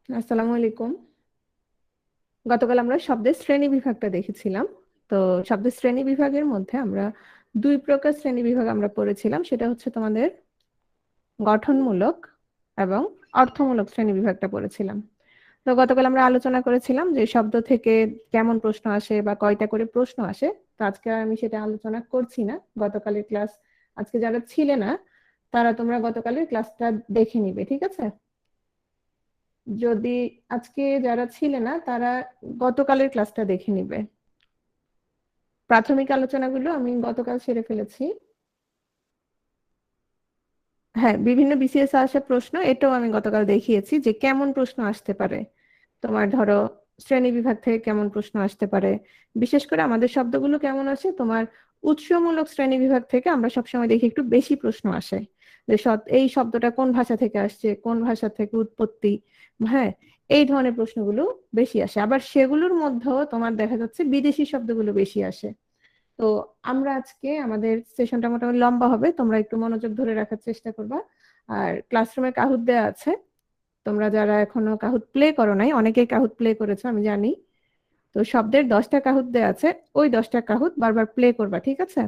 আসসালামু আলাইকুম। গতকাল আমরা শব্দের শ্রেণী বিভাগটা দেখেছিলাম। তো শব্দের শ্রেণী বিভাগের মধ্যে আমরা দুই প্রকার শ্রেণী বিভাগ আমরা পড়েছিলাম, সেটা হচ্ছে তোমাদের গঠনমূলক এবং অর্থমূলক শ্রেণী বিভাগটা পড়েছিলাম। তো গতকাল আমরা আলোচনা করেছিলাম যে শব্দ থেকে কেমন প্রশ্ন আসে বা কয়টা করে প্রশ্ন আসে। তো আজকে আর আমি সেটা আলোচনা করছি না। গতকালের ক্লাস, আজকে যারা ছিলে না তারা তোমরা গতকালের ক্লাসটা দেখে নিবে, ঠিক আছে? যদি আজকে যারা ছিলে না তারা গতকালের ক্লাসটা দেখে নিবে। প্রাথমিক আলোচনাগুলো আমি গতকাল সেরে ফেলেছি। হ্যাঁ, বিভিন্ন বিসিএস আসা প্রশ্ন এটাও আমি গতকাল দেখিয়েছি যে কেমন প্রশ্ন আসতে পারে। তোমার ধরো শ্রেণী বিভাগ থেকে কেমন প্রশ্ন আসতে পারে, বিশেষ করে আমাদের শব্দগুলো কেমন আসে, তোমার উৎসমূলক শ্রেণী বিভাগ থেকে আমরা সবসময় দেখি একটু বেশি প্রশ্ন আসে যে এই শব্দটা কোন ভাষা থেকে আসছে, কোন ভাষা থেকে উৎপত্তি। হ্যাঁ, এই ধরনের প্রশ্নগুলো বেশি আসে, আবার সেগুলোর মধ্যেও তোমার দেখা যাচ্ছে বিদেশি শব্দগুলো বেশি আসে। তো আমরা আজকে আমাদের সেশনটা মোটামুটি লম্বা হবে, তোমরা একটু মনোযোগ ধরে রাখার চেষ্টা করবা। আর ক্লাসরুমে কাহুত দেওয়া আছে, তোমরা যারা এখনো কাহুত প্লে করো নাই, অনেকেই কাহুত প্লে করেছো আমি জানি। তো শব্দের 10টা কাহুত দেওয়া আছে, ওই 10টা কাহুত বারবার প্লে করবা, ঠিক আছে?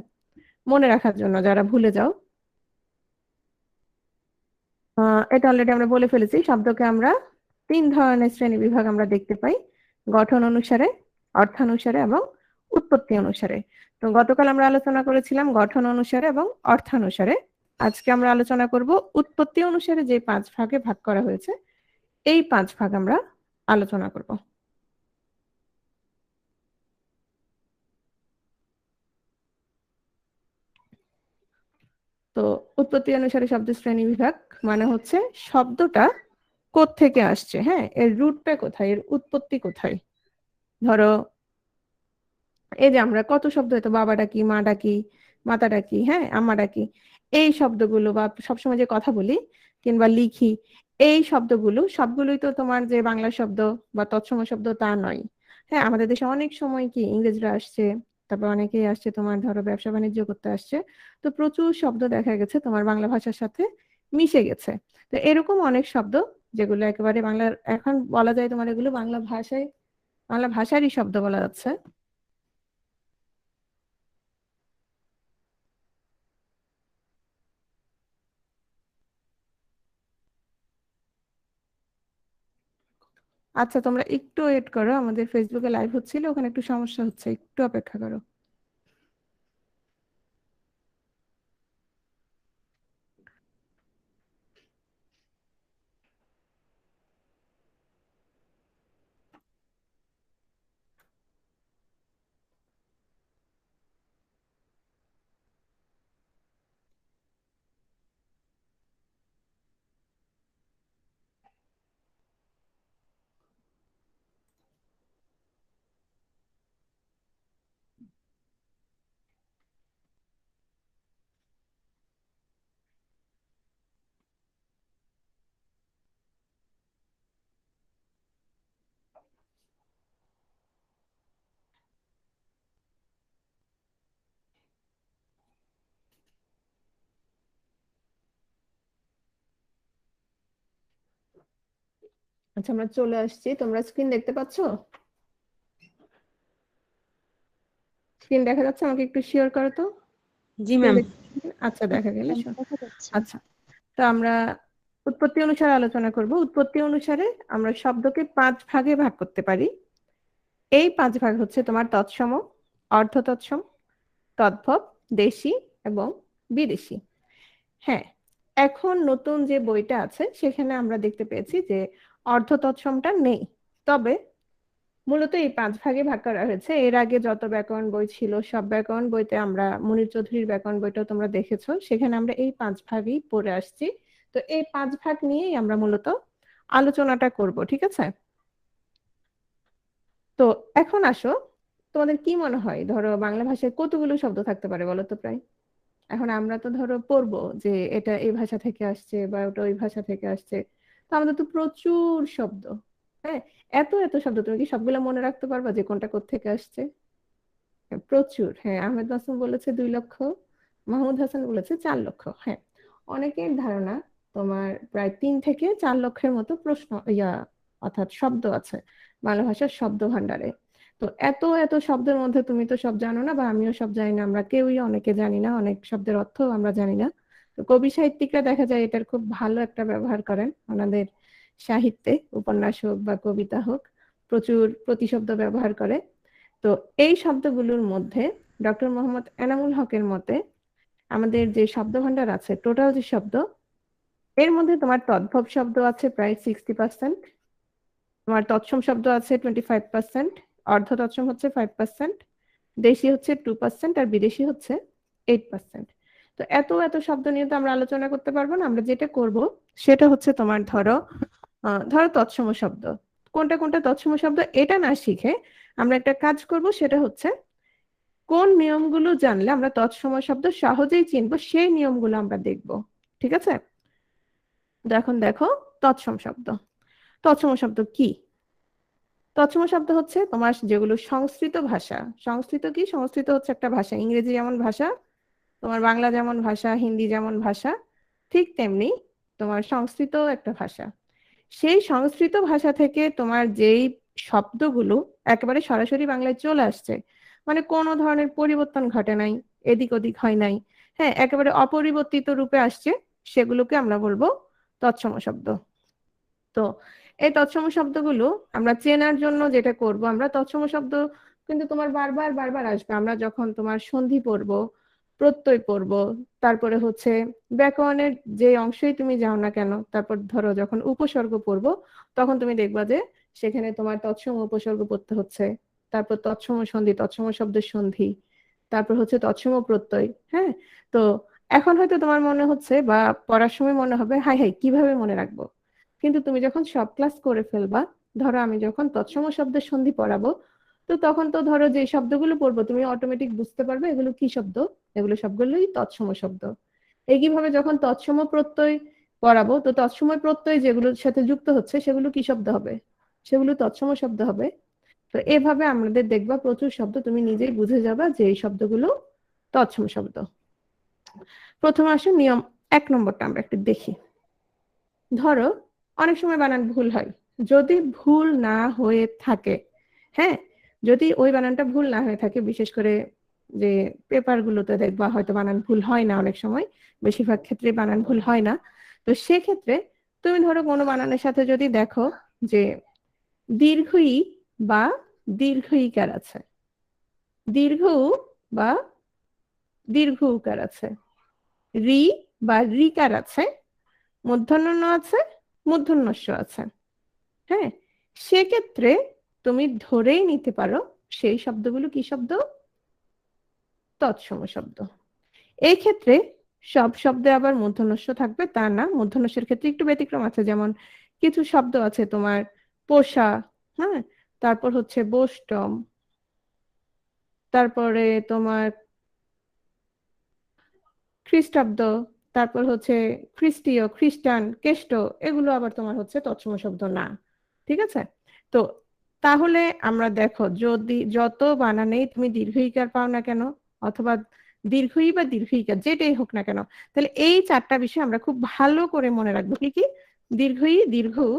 মনে রাখার জন্য যারা ভুলে যাও। এটা অলরেডি আমরা বলে ফেলেছি, শব্দকে আমরা তিন ধরনের শ্রেণী বিভাগ আমরা দেখতে পাই: গঠন অনুসারে, অর্থানুসারে এবং উৎপত্তি অনুসারে। তো গতকাল আমরা আলোচনা করেছিলাম গঠন অনুসারে এবং অর্থানুসারে। আজকে আমরা আলোচনা করব উৎপত্তি অনুসারে যে 5 ভাগে ভাগ করা হয়েছে, এই 5 ভাগ আমরা আলোচনা করব। তো উৎপত্তি অনুসারে শব্দের শ্রেণী বিভাগ মানে হচ্ছে শব্দটা কোত্থেকে আসছে, হ্যাঁ, এর রুটটা কোথায়, এর উৎপত্তি কোথায়। ধরো এই যে আমরা কত শব্দ, হয়তো বাবা ডাকি, মা ডাকি, মাতা ডাকি, হ্যাঁ, আম্মা ডাকি, এই শব্দগুলো বা সবসময় যে কথা বলি কিংবা লিখি, এই শব্দগুলো সবগুলোই তো তোমার যে বাংলা শব্দ বা তৎসম শব্দ তা নয়। হ্যাঁ, আমাদের দেশে অনেক সময় কি ইংরেজরা আসছে, তারপর অনেকেই আসছে তোমার ধরো ব্যবসা বাণিজ্য করতে আসছে। তো প্রচুর শব্দ দেখা গেছে তোমার বাংলা ভাষার সাথে মিশে গেছে। তো এরকম অনেক শব্দ যেগুলো একেবারে বাংলার, এখন বলা যায় তোমার এগুলো বাংলা ভাষায়, বাংলা ভাষারই শব্দ বলা যাচ্ছে। আচ্ছা, তোমরা একটু ওয়েট করো, আমাদের ফেসবুকে লাইভ হচ্ছিল, ওখানে একটু সমস্যা হচ্ছে, একটু অপেক্ষা করো। আচ্ছা, আমরা চলে আসছি, তোমরা স্ক্রিন দেখতে পাচ্ছো? স্ক্রিন দেখা যাচ্ছে? আমাকে একটু শেয়ার করো তো। জি স্ক্রিন ম্যাম। আচ্ছা, দেখা গেলে দেখা যাচ্ছে। আচ্ছা, তো আমরা উৎপত্তি অনুসারে আলোচনা করব। উৎপত্তি অনুসারে আমরা শব্দকে 5 ভাগে ভাগ করতে পারি। এই 5 ভাগ হচ্ছে তোমার তৎসম, অর্ধ তৎসম, তদ্ভব, দেশি এবং বিদেশি। হ্যাঁ, এখন নতুন যে বইটা আছে সেখানে আমরা দেখতে পেয়েছি যে অর্ধ তৎসমটা নেই। তবে মূলত এই 5 ভাগে ভাগ করা হয়েছে। এর আগে যত ব্যাকরণ বই ছিল সব ব্যাকরণ বইতে, আমরা মুনির চৌধুরীর ব্যাকরণ বইটাও তোমরা দেখেছো, সেখানে আমরা এই 5 ভাগই পড়ে আসছি। তো এই 5 ভাগ নিয়েই আমরা মূলত আলোচনাটা করব, ঠিক আছে? তো এখন আসো, তোমাদের কি মনে হয় ধরো বাংলা ভাষায় কতগুলো শব্দ থাকতে পারে বলো তো প্রায়? এখন আমরা তো ধরো পড়বো যে এটা এই ভাষা থেকে আসছে বা ওটা ওই ভাষা থেকে আসছে, তো আমাদের তো প্রচুর শব্দ। হ্যাঁ, এত এত শব্দ, তুমি কি সবগুলো মনে রাখতে পারবা যে কোনটা কোত্থেকে আসছে? হ্যাঁ, প্রচুর। হ্যাঁ, আহমেদ মাসুম বলেছে 2 লক্ষ, মাহমুদ হাসান বলেছে 4 লক্ষ। হ্যাঁ, অনেকের ধারণা তোমার প্রায় 3 থেকে 4 লক্ষের মতো প্রশ্ন, অর্থাৎ শব্দ আছে বাংলা ভাষার শব্দ ভান্ডারে। তো এত এত শব্দের মধ্যে তুমি তো সব জানো না, বা আমিও সব জানি না, আমরা কেউই অনেকে জানি না, অনেক শব্দের অর্থ আমরা জানি না। তো কবি সাহিত্যিকরা দেখা যায় এটার খুব ভালো একটা ব্যবহার করেন ওনাদের সাহিত্যে, উপন্যাস হোক বা কবিতা হোক, প্রচুর প্রতিশব্দ ব্যবহার করে। তো এই শব্দগুলোর মধ্যে ডক্টর মোহাম্মদ এনামুল হকের মতে আমাদের যে শব্দ ভান্ডার আছে, টোটাল যে শব্দ, এর মধ্যে তোমার তদ্ভব শব্দ আছে প্রায় 60%, তোমার তৎসম শব্দ আছে 25%, অর্ধ তৎসম হচ্ছে 5%, দেশি হচ্ছে 2%, আর বিদেশি হচ্ছে 8%। তো এত এত শব্দ নিয়ে তো আমরা আলোচনা করতে পারবো না। আমরা যেটা করব সেটা হচ্ছে তোমার ধরো তৎসম শব্দ কোনটা কোনটা তৎসম শব্দ এটা না শিখে আমরা একটা কাজ করব, সেটা হচ্ছে কোন নিয়মগুলো জানলে আমরা তৎসম শব্দ সহজেই চিনবো সেই নিয়মগুলো আমরা দেখব। ঠিক আছে? এখন দেখো তৎসম শব্দ। তৎসম শব্দ কি? তৎসম শব্দ হচ্ছে তোমার যেগুলো সংস্কৃত ভাষা। সংস্কৃত কি? সংস্কৃত হচ্ছে একটা ভাষা। ইংরেজি যেমন ভাষা, তোমার বাংলা যেমন ভাষা, হিন্দি যেমন ভাষা, ঠিক তেমনি তোমার সংস্কৃত একটা ভাষা। সেই সংস্কৃত ভাষা থেকে তোমার যেই শব্দগুলো একেবারে সরাসরি বাংলায় চলে আসছে, মানে কোনো ধরনের পরিবর্তন ঘটে নাই, এদিক ওদিক হয় নাই, হ্যাঁ, একেবারে অপরিবর্তিত রূপে আসছে, সেগুলোকে আমরা বলবো তৎসম শব্দ। তো এই তৎসম শব্দগুলো আমরা চেনার জন্য যেটা করব, আমরা তৎসম শব্দ কিন্তু তোমার বারবার বারবার আসবে। আমরা যখন তোমার সন্ধি পড়ব, প্রত্যয় পড়ব, তারপরে হচ্ছে ব্যাকরণের যে অংশই তুমি যাও না কেন, তারপর ধরো যখন উপসর্গ পড়ব, তখন তুমি দেখবা যে সেখানে তোমার তৎসম উপসর্গ পড়তে হচ্ছে, তারপর তৎসম সন্ধি, তৎসম শব্দের সন্ধি, তারপর হচ্ছে তৎসম প্রত্যয়। হ্যাঁ, তো এখন হয়তো তোমার মনে হচ্ছে বা পড়ার সময় মনে হবে হাই হাই কিভাবে মনে রাখবো, কিন্তু তুমি যখন সব ক্লাস করে ফেলবা, ধরো আমি যখন তৎসম শব্দের সন্ধি পড়াবো, তো তখন তো ধরো যে শব্দগুলো পড়বো তুমি অটোমেটিক বুঝতে পারবে এগুলো কি শব্দ, এগুলো সবগুলোই তৎসম শব্দ। একইভাবে যখন তৎসম প্রত্যয় পড়াবো, তো তৎসময় প্রত্যয় যেগুলোর সাথে যুক্ত হচ্ছে সেগুলো কি শব্দ হবে? সেগুলো তৎসম শব্দ হবে। তো এভাবে আমাদের দেখবা প্রচুর শব্দ তুমি নিজেই বুঝে যাবা যে এই শব্দগুলো তৎসম শব্দ। প্রথমে আসে নিয়ম 1 নম্বরটা আমরা একটু দেখি। ধরো অনেক সময় বানান ভুল হয়, যদি ভুল না হয়ে থাকে, হ্যাঁ, যদি ওই বানানটা ভুল না হয়ে থাকে, বিশেষ করে যে পেপার গুলোতে দেখবা হয়তো বানান ভুল হয় না, অনেক সময় বেশিরভাগ ক্ষেত্রে বানান ভুল হয় না। তো সেক্ষেত্রে তুমি ধরো কোনো বানানের সাথে যদি দেখো যে দীর্ঘ ই বা দীর্ঘ ইকার আছে, দীর্ঘ উ বা দীর্ঘ উকার আছে, রি বা রিকার আছে, মূর্ধন্য ণ আছে, মূর্ধন্য ষ আছে, হ্যাঁ, সেক্ষেত্রে তুমি ধরেই নিতে পারো সেই শব্দগুলো কি শব্দ? তৎসম শব্দ। এই ক্ষেত্রে সব শব্দে আবার মূর্ধন্যস্ব থাকবে তা না, মূর্ধন্যস্বের ক্ষেত্রে একটু ব্যতিক্রম আছে। যেমন কিছু শব্দ আছে তোমার পোষা, হ্যাঁ, তারপর হচ্ছে বোষ্টম, তারপরে তোমার খ্রিস্টাব্দ, তারপর হচ্ছে খ্রিস্টীয়, খ্রিস্টান, কেষ্ট, এগুলো আবার তোমার হচ্ছে তৎসম শব্দ না। ঠিক আছে? তো তাহলে আমরা দেখো যদি যত বানানেই তুমি দীর্ঘ ইকার পাও না কেন, অথবা দীর্ঘ ই বা দীর্ঘ ইকার যেটাই হোক না কেন, তাহলে এই 4টা বিষয় আমরা খুব ভালো করে মনে রাখবো। কি কি? দীর্ঘ ই, দীর্ঘ উ,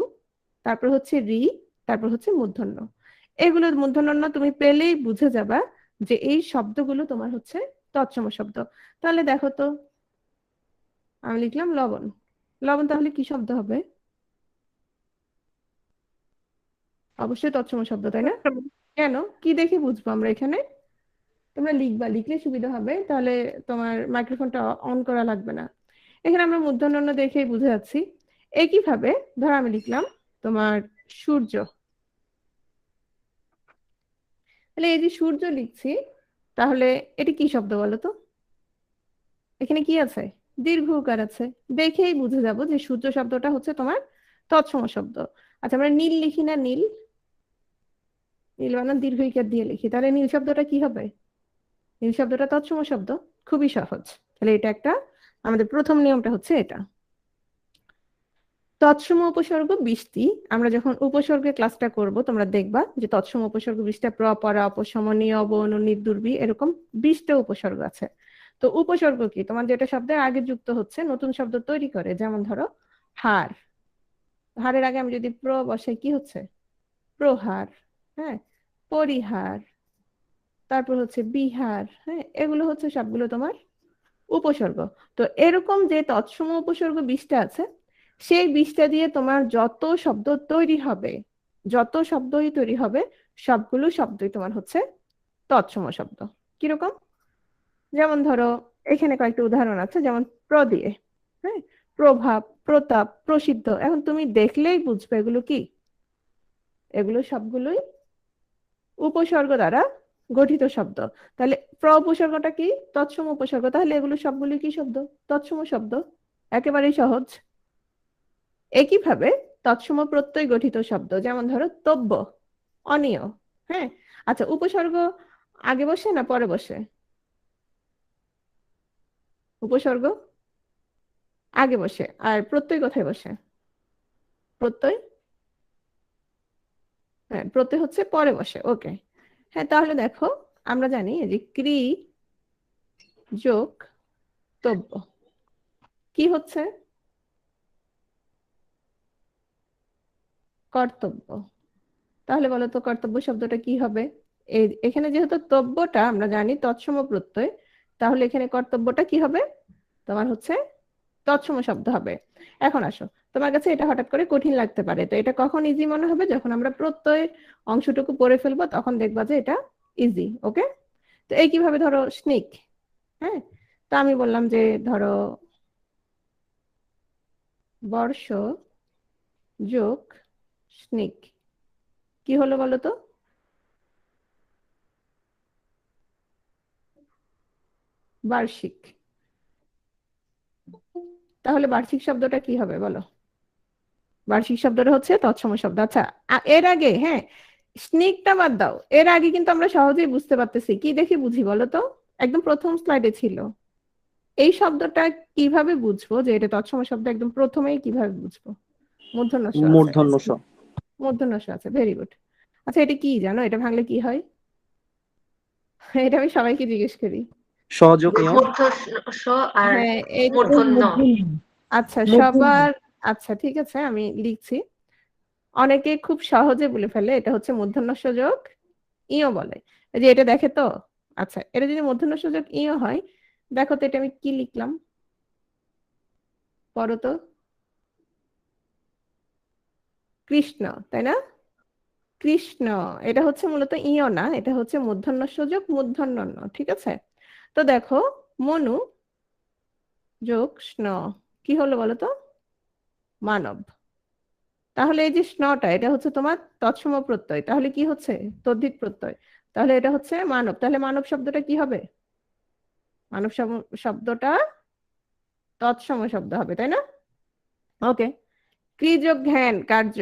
তারপর হচ্ছে রি, তারপর হচ্ছে মূর্ধন্য। এগুলো মূর্ধন্য ণ তুমি পেলেই বুঝে যাবা যে এই শব্দগুলো তোমার হচ্ছে তৎসম শব্দ। তাহলে দেখো তো, আমি লিখলাম লবণ। লবণ তাহলে কি শব্দ হবে? অবশ্যই তৎসম শব্দ, তাই না? কেন? কি দেখে বুঝবো আমরা এখানে? তোমরা লিখবা, লিখলে সুবিধা হবে, তাহলে তোমার মাইক্রোফোনটা অন করা লাগবে না। এখানে আমরা মূর্ধন্য ণ দেখেই বুঝে যাচ্ছি। একইভাবে ধরো আমি লিখলাম তোমার সূর্য। তাহলে এই যে সূর্য লিখছি, তাহলে এটি কি শব্দ বলো তো? এখানে কি আছে? দীর্ঘ উকার আছে। দেখেই বুঝে যাব যে সূর্য শব্দটা হচ্ছে তোমার তৎসম শব্দ। আচ্ছা, আমরা নীল লিখি না? নীল, নীল বানান দীর্ঘ ইকার দিয়ে লিখি, তাহলে নীল শব্দটা কি হবে? নীল শব্দটা তৎসম শব্দ। খুবই সহজ। তাহলে এটা একটা, আমাদের প্রথম নিয়মটা হচ্ছে এটা। তৎসম উপসর্গ 20টি। আমরা যখন উপসর্গের ক্লাসটা করব তোমরা দেখবা যে তৎসম উপসর্গ 20টা, প্র, পরা, অপসম, নিয়ব, অনু, নির্দুর্বি, এরকম 20টা উপসর্গ আছে। তো উপসর্গ কি? তোমার যেটা শব্দের আগে যুক্ত হচ্ছে নতুন শব্দ তৈরি করে, যেমন ধরো হার, হারের আগে আমি যদি প্র বসাই কি হচ্ছে? প্রহার। হ্যাঁ, পরিহার, তারপর হচ্ছে বিহার। হ্যাঁ, এগুলো হচ্ছে সবগুলো তোমার উপসর্গ। তো এরকম যে তৎসম উপসর্গ 20টা আছে, সেই 20টা দিয়ে তোমার যত শব্দ তৈরি হবে, যত শব্দই তৈরি হবে, সবগুলো শব্দই তোমার হচ্ছে তৎসম শব্দ। কিরকম? যেমন ধরো, এখানে কয়েকটা উদাহরণ আছে, যেমন প্র দিয়ে। হ্যাঁ, প্রভাব, প্রতাপ, প্রসিদ্ধ। এখন তুমি দেখলেই বুঝবে এগুলো কি। এগুলো সবগুলোই উপসর্গ দ্বারা গঠিত শব্দ। তাহলে প্র উপসর্গটা কি? তৎসম উপসর্গ। তাহলে এগুলো সবগুলো কি শব্দ? তৎসম শব্দ। একেবারেই সহজ। একইভাবে তৎসম প্রত্যয় গঠিত শব্দ, যেমন ধরো তব্য, অনিয়। হ্যাঁ, আচ্ছা, উপসর্গ আগে বসে না পরে বসে? উপসর্গ আগে বসে, আর প্রত্যয় কোথায় বসে? প্রত্যয়, হ্যাঁ, প্রত্যয় হচ্ছে পরে বসে। ওকে। হ্যাঁ, তাহলে দেখো, আমরা জানি এই যে ক্রি যোগ তব্য কি হচ্ছে? কর্তব্য। তাহলে বলো তো কর্তব্য শব্দটা কি হবে? এখানে যেহেতু তব্যটা আমরা জানি তৎসম প্রত্যয়, তাহলে এখানে কর্তব্যটা কি হবে? তোমার হচ্ছে তৎসম শব্দ হবে। এখন আসো, তোমার কাছে এটা হঠাৎ করে কঠিন লাগতে পারে, তো এটা কখন ইজি মনে হবে? যখন আমরা প্রত্যয়ের অংশটুকু পড়ে ফেলবো, তখন দেখবা যে এটা ইজি। ওকে। তো এই কিভাবে, ধরো স্নিক। হ্যাঁ, তো আমি বললাম যে ধরো বর্ষ যোগ স্নিক কি হলো বলো তো? বার্ষিক। তাহলে বার্ষিক শব্দটা কি হবে বলো? বার্ষিক শব্দটা হচ্ছে তৎসম শব্দ। আচ্ছা, এর আগে, হ্যাঁ, স্নিকটা বাদ দাও, এর আগে কিন্তু আমরা সহজেই বুঝতে পারতেছি। কি দেখে বুঝি বলো তো? একদম প্রথম স্লাইডে ছিল। এই শব্দটা কিভাবে বুঝবো যে এটা তৎসম শব্দ? একদম প্রথমেই কিভাবে বুঝবো? মূর্ধন্য ষ আছে। মূর্ধন্য ষ। মূর্ধন্য ষ আছে, ভেরি গুড। আচ্ছা, এটা কি জানো? এটা ভাঙলে কি হয়? এটা আমি সবাইকে জিজ্ঞেস করি। সহযোগীয়। মূর্ধ ষ আর হ্যাঁ, এই, মূর্ধন্য। আচ্ছা সবার, আচ্ছা ঠিক আছে, আমি লিখছি। অনেকে খুব সহজে বলে ফেলে এটা হচ্ছে মূর্ধন্য ষ যোগ ইও বলে। এই যে এটা দেখে তো। আচ্ছা, এটা যদি মূর্ধন্য ষ যোগ ইও হয়, দেখো তো এটা আমি কি লিখলাম, পড়ো তো। কৃষ্ণ, তাই না? কৃষ্ণ। এটা হচ্ছে মূলত ইও না, এটা হচ্ছে মূর্ধন্য ষ যোগ মূর্ধন্য ণ। ঠিক আছে। তো দেখো, মনু যোগ স্ন কি হলো বলো তো? মানব। তাহলে এই যে স্নটা, এটা হচ্ছে তোমার তৎসম প্রত্যয়, তাহলে কি হচ্ছে? তদ্ধিত প্রত্যয়। তাহলে এটা হচ্ছে মানব। তাহলে মানব শব্দটা কি হবে? মানব শব্দটা তৎসম শব্দ হবে, তাই না? ওকে। ক্রিযোগ ঘ্যান, কার্য।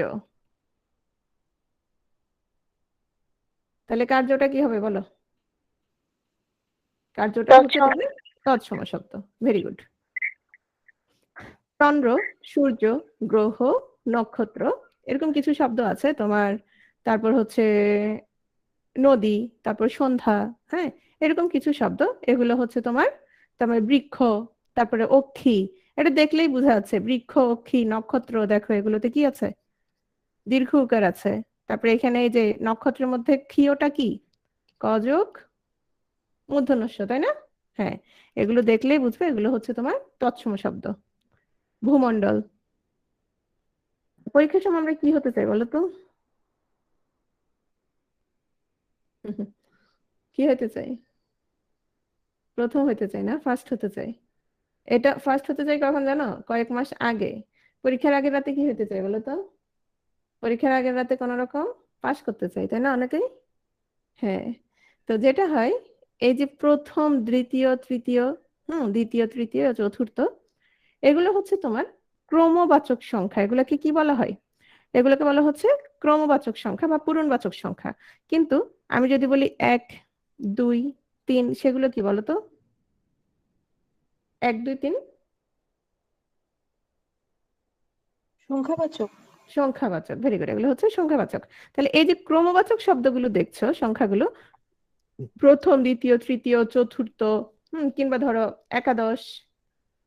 তাহলে কার্যটা কি হবে বলো? কার্যটা হচ্ছে তোমার তৎসম শব্দ। Very good. চন্দ্র, সূর্য, গ্রহ, নক্ষত্র, এরকম কিছু শব্দ আছে তোমার। তারপর হচ্ছে নদী, তারপর সন্ধ্যা। হ্যাঁ, এরকম কিছু শব্দ। এগুলো হচ্ছে তোমার, তোমার বৃক্ষ, তারপরে অক্ষি। এটা দেখলেই বোঝা যাচ্ছে বৃক্ষ, অক্ষি, নক্ষত্র। দেখো এগুলোতে কি আছে? দীর্ঘ উকার আছে। তারপরে এখানে এই যে নক্ষত্রের মধ্যে ক্ষীয়টা কি? কযোগ মূর্ধন্য ষ, তাই না? হ্যাঁ, এগুলো দেখলেই বুঝবে এগুলো হচ্ছে তোমার তৎসম শব্দ। ভূমণ্ডল। পরীক্ষার সময় আমরা কি হতে চাই বলো তো? কি হতে চাই? প্রথম হতে চাই না, ফার্স্ট হতে চাই। এটা ফার্স্ট হতে চাই কখন জানো? কয়েক মাস আগে। পরীক্ষার আগের রাতে কি হতে চাই বলো তো? পরীক্ষার আগের রাতে কোন রকম পাস করতে চাই, তাই না অনেকেই? হ্যাঁ। তো যেটা হয়, এই যে প্রথম, দ্বিতীয়, তৃতীয়, দ্বিতীয়, তৃতীয়, চতুর্থ, এগুলো হচ্ছে তোমার ক্রমবাচক সংখ্যা। এগুলোকে কি বলা হয়? এগুলোকে বলা হচ্ছে ক্রমবাচক সংখ্যা বা পূরণবাচক সংখ্যা। কিন্তু আমি যদি বলি 1, 2, 3, সেগুলো কি বলতো? 1, 2, 3 সংখ্যাবাচক। সংখ্যাবাচক। ভেরি গুড, এগুলো হচ্ছে সংখ্যাবাচক। তাহলে এই যে ক্রমবাচক শব্দগুলো দেখছো, সংখ্যাগুলো প্রথম, দ্বিতীয়, তৃতীয়, চতুর্থ, কিংবা ধরো একাদশ,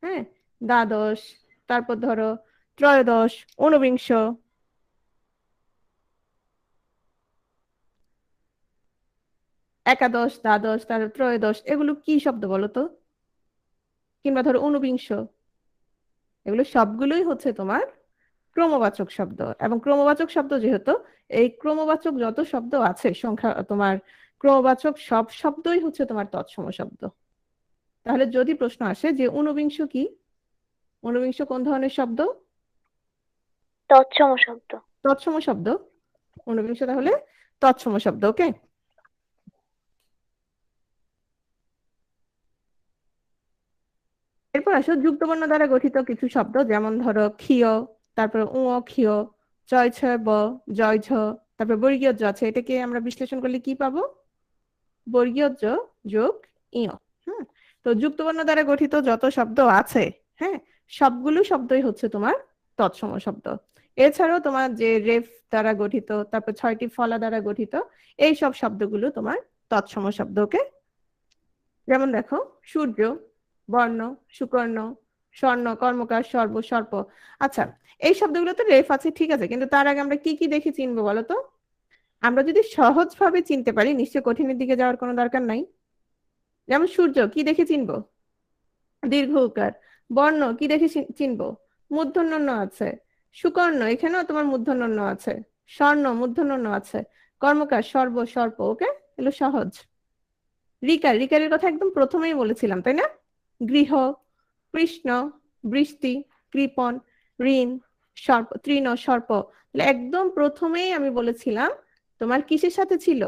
হ্যাঁ, দ্বাদশ, তারপর ধরো ত্রয়োদশ, ঊনবিংশ, একাদশ, দ্বাদশ, তারপর ত্রয়োদশ, এগুলো কি শব্দ বলো তো? কিংবা ধরো ঊনবিংশ, এগুলো সবগুলোই হচ্ছে তোমার ক্রমবাচক শব্দ। এবং ক্রমবাচক শব্দ যেহেতু, এই ক্রমবাচক যত শব্দ আছে সংখ্যা তোমার ক্রমবাচক সব শব্দই হচ্ছে তোমার তৎসম শব্দ। তাহলে যদি প্রশ্ন আসে যে ঊনবিংশ কি, ঊনবিংশ কোন ধরনের শব্দ? তৎসম শব্দ। তৎসম শব্দ। ঊনবিংশ তাহলে তৎসম শব্দ। ওকে, এরপর আসো যুক্তবর্ণ দ্বারা গঠিত কিছু শব্দ, যেমন ধরো ক্ষীয়, তারপর ক্ষীয়, জয় ছয় ব, জয় ঝ, তারপর বর্গীয় জ আছে, এটাকে আমরা বিশ্লেষণ করলে কি পাবো? বর্গীয় জ যোগ ইয়। হুম, তো যুক্তবর্ণ দ্বারা গঠিত যত শব্দ আছে, হ্যাঁ, সবগুলো শব্দই হচ্ছে তোমার তৎসম শব্দ। এছাড়াও তোমার যে রেফ দ্বারা গঠিত, তারপর 6টি ফলা দ্বারা গঠিত, এই সব শব্দগুলো তোমার তৎসম শব্দ। ওকে, যেমন দেখো সূর্য, বর্ণ, সুকর্ণ, স্বর্ণ, কর্মকার, সর্ব, সর্প। আচ্ছা, এই শব্দগুলোতে রেফ আছে ঠিক আছে, কিন্তু তার আগে আমরা কি কি দেখে চিনবো বলো তো? আমরা যদি সহজ ভাবে চিনতে পারি, নিশ্চয় কঠিনের দিকে যাওয়ার কোনো দরকার নাই। যেমন সূর্য কি দেখে চিনবো? দীর্ঘ উকার। বর্ণ কি দেখে চিনবো? মূর্ধন্য ণ আছে। সুকর্ণ, এখানেও তোমার মূর্ধন্য ণ আছে। স্বর্ণ, মূর্ধন্য ণ আছে। কর্মকার, সর্ব, সর্প। ওকে, এগুলো সহজ। ঋকার, ঋকারের কথা একদম প্রথমেই বলেছিলাম তাই না? গৃহ, কৃষ্ণ, বৃষ্টি, কৃপণ, ঋণ, সর্প, তৃণ, সর্প। একদম প্রথমেই আমি বলেছিলাম তোমার কিসের সাথে ছিল?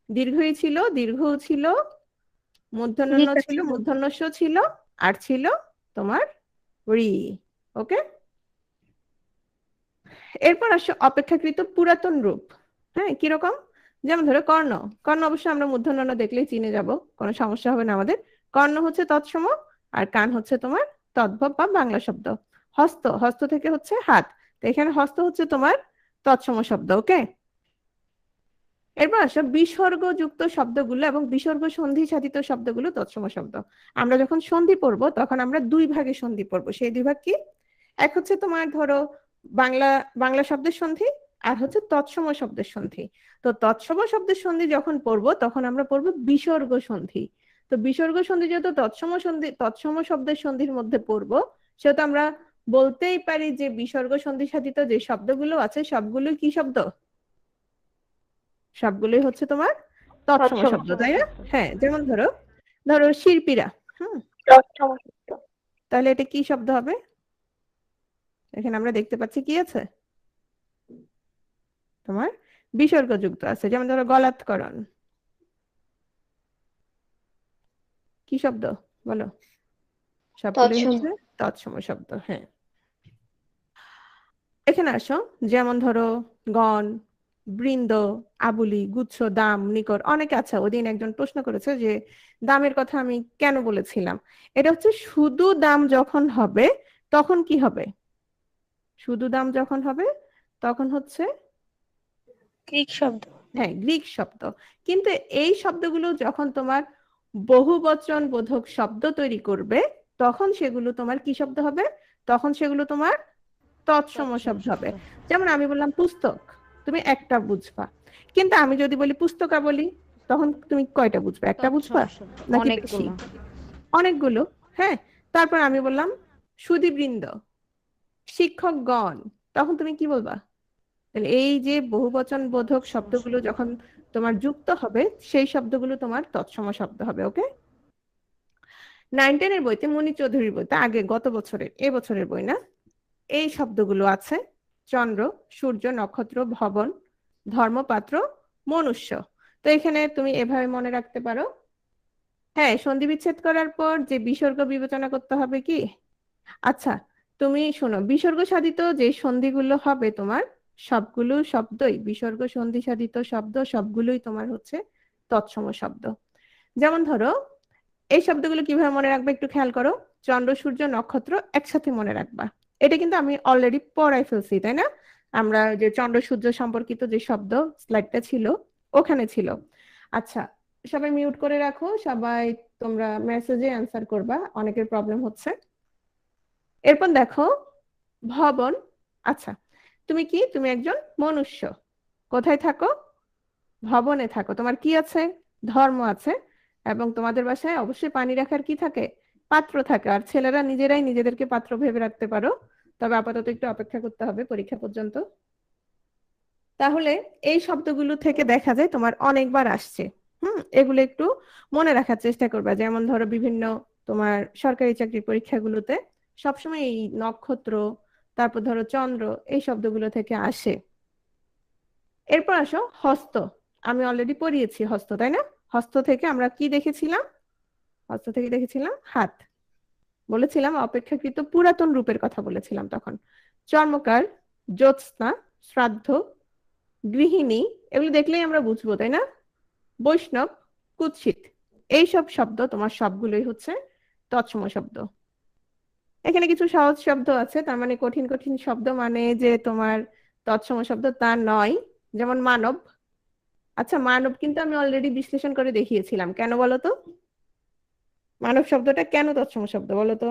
দীর্ঘই ছিল, দীর্ঘ ছিল, মূর্ধন্য ণ রিকা ছিল, ছিল। মূর্ধন্য ষ ছিল, আর ছিল তোমার ঋ। ওকে, এরপর আসো অপেক্ষাকৃত পুরাতন রূপ। হ্যাঁ, কিরকম? যেমন ধরো কর্ণ, কর্ণ অবশ্যই আমরা মূর্ধন্য ণ দেখলেই চিনে যাব, কোনো সমস্যা হবে না আমাদের। কর্ণ হচ্ছে তৎসম, আর কান হচ্ছে তোমার তদ্ভব বা বাংলা শব্দ। হস্ত, হস্ত থেকে হচ্ছে হাত, তো এখানে হস্ত হচ্ছে তোমার তৎসম শব্দ। ওকে, এরপর আসো বিসর্গযুক্ত শব্দগুলো এবং বিসর্গ সন্ধি সাধিত শব্দগুলো তৎসম শব্দ। আমরা যখন সন্ধি পড়বো তখন আমরা দুই ভাগে সন্ধি পড়বো। সেই দুই ভাগ কি? এক হচ্ছে তোমার ধরো বাংলা বাংলা শব্দের সন্ধি, আর হচ্ছে তৎসম শব্দের সন্ধি। তো তৎসম শব্দের সন্ধি যখন পড়বো তখন আমরা পড়বো বিসর্গ সন্ধি। তো বিসর্গ সন্ধি যেহেতু তৎসম শব্দের সন্ধির মধ্যে পড়বো, সেহেতু আমরা বলতেই পারি যে বিসর্গ সন্ধি সাধিত যে শব্দগুলো আছে সবগুলোই কি শব্দ? সবগুলোই হচ্ছে তোমার তৎসম তৎসম শব্দ, তাই না? শব্দ। হ্যাঁ, যেমন ধরো ধরো শিল্পীরা। হুম, তৎসম শব্দ। তাহলে এটা কি শব্দ হবে? এখানে আমরা দেখতে পাচ্ছি কি আছে, তোমার বিসর্গযুক্ত আছে। যেমন ধরো গলাৎকরণ, কি শব্দ বলো? সবগুলোই তৎসম। হচ্ছে তৎসম শব্দ। হ্যাঁ, এখানে আসো, যেমন ধরো গণ, বৃন্দ, আবুলি, গুচ্ছ, দাম, নিকট, অনেকে। আচ্ছা, ওদিন একজন প্রশ্ন করেছে যে দামের কথা আমি কেন বলেছিলাম। এটা হচ্ছে শুধু দাম যখন হবে তখন কি হবে? শুধু দাম যখন হবে তখন হচ্ছে, গ্রিক শব্দ। হ্যাঁ, গ্রিক শব্দ। কিন্তু এই শব্দগুলো যখন তোমার বহুবচন বোধক শব্দ তৈরি করবে তখন সেগুলো তোমার কি শব্দ হবে? তখন সেগুলো তোমার তৎসম তৎসম শব্দ হবে। শব্দ। যেমন আমি বললাম পুস্তক, তুমি একটা বুঝবা, কিন্তু আমি যদি বলি পুস্তকাবলী, তখন তুমি কয়টা বুঝবে? একটা তৎসম বুঝবা শব্দ নাকি বেশি? অনেকগুলো। অনেকগুলো। হ্যাঁ, তারপর আমি বললাম সুধীবৃন্দ, শিক্ষকগণ, তখন তুমি কি বলবা? তাহলে এই যে বহুবচন বোধক তৎসম শব্দগুলো শব্দ। যখন তোমার যুক্ত হবে সেই শব্দগুলো তোমার তৎসম শব্দ হবে। ওকে, 9-10 এর বইতে, মনি চৌধুরীর বইতে, আগে গত বছরের, এ বছরের বই না, এই শব্দগুলো আছে: চন্দ্র, সূর্য, নক্ষত্র, ভবন, ধর্মপাত্র, মনুষ্য। তো এখানে তুমি এভাবে মনে রাখতে পারো। হ্যাঁ, সন্ধি বিচ্ছেদ করার পর যে বিসর্গ বিবেচনা করতে হবে কি। আচ্ছা, তুমি শোনো, বিসর্গ সাধিত যে সন্ধিগুলো হবে তোমার, সবগুলো শব্দই বিসর্গ সন্ধি সাধিত শব্দ, সবগুলোই তোমার হচ্ছে তৎসম শব্দ। যেমন ধরো এই শব্দগুলো কিভাবে মনে রাখবে একটু খেয়াল করো। চন্দ্র, সূর্য, নক্ষত্র একসাথে মনে রাখবা। এটা কিন্তু আমি অলরেডি পড়াই ফেলছি তাই না? আমরা যে চন্দ্র সূর্য সম্পর্কিত যে শব্দ স্লাইডটা ছিল ওখানে ছিল। আচ্ছা, সবাই মিউট করে রাখো, সবাই তোমরা মেসেজে অ্যান্সার করবা, অনেকের প্রবলেম হচ্ছে। এরপর দেখো ভবন। আচ্ছা, তুমি কি, তুমি একজন মনুষ্য, কোথায় থাকো? ভবনে থাকো। তোমার কি আছে? ধর্ম আছে। এবং তোমাদের বাসায় অবশ্যই পানি রাখার কি থাকে? পাত্র থাকে। আর ছেলেরা নিজেরাই নিজেদেরকে পাত্র ভেবে রাখতে পারো, তবে আপাতত একটু অপেক্ষা করতে হবে পরীক্ষা পর্যন্ত। তাহলে এই শব্দগুলো থেকে দেখা যায় তোমার অনেকবার আসছে। এগুলো একটু মনে রাখার চেষ্টা করবা। যেমন ধরো বিভিন্ন তোমার সরকারি চাকরির পরীক্ষাগুলোতে সবসময় এই নক্ষত্র, তারপর ধরো চন্দ্র, এই শব্দগুলো থেকে আসে। এরপর আসো হস্ত। আমি অলরেডি পড়িয়েছি হস্ত, তাই না? হস্ত থেকে আমরা কি দেখেছিলাম? হস্ত থেকে দেখেছিলাম হাত। বলেছিলাম অপেক্ষাকৃত পুরাতন রূপের কথা বলেছিলাম তখন। চর্মকার, জ্যোৎস্না, শ্রাদ্ধ, গৃহিণী, এগুলো দেখলেই আমরা বুঝবো, তাই না? বৈষ্ণব, কুৎসিত, এইসব শব্দ তোমার সবগুলোই হচ্ছে তৎসম শব্দ। এখানে কিছু সহজ শব্দ আছে, তার মানে কঠিন কঠিন শব্দ মানে যে তোমার তৎসম শব্দ তা নয়। যেমন মানব। আচ্ছা, মানব কিন্তু আমি অলরেডি বিশ্লেষণ করে দেখিয়েছিলাম। কেন বলো তো? মানব শব্দটা কেন তৎসম শব্দ বলো তো?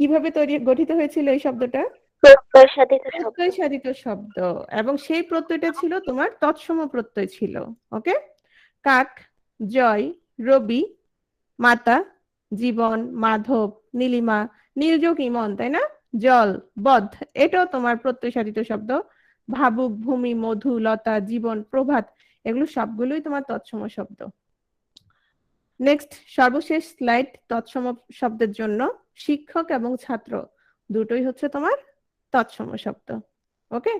কিভাবে গঠিত হয়েছিল এই শব্দটা? প্রত্যয় সাধিত শব্দ। প্রত্যয় সাধিত শব্দ। এবং সেই প্রত্যয়টা ছিল তোমার তৎসম প্রত্যয় ছিল। ওকে। কাক, জয়, রবি, মাতা, জীবন, মাধব, নীলিমা, নীলযোগ ইমন, তাই না? জল, বধ, এটাও তোমার প্রত্যয় সাধিত শব্দ। ভাবুক, ভূমি, মধু, লতা, জীবন, প্রভাত, এগুলো সবগুলোই তোমার তৎসম শব্দ। নেক্সট, সর্বশেষ স্লাইড তৎসম শব্দের জন্য। শিক্ষক এবং ছাত্র দুটোই হচ্ছে তোমার তৎসম শব্দ। ওকে।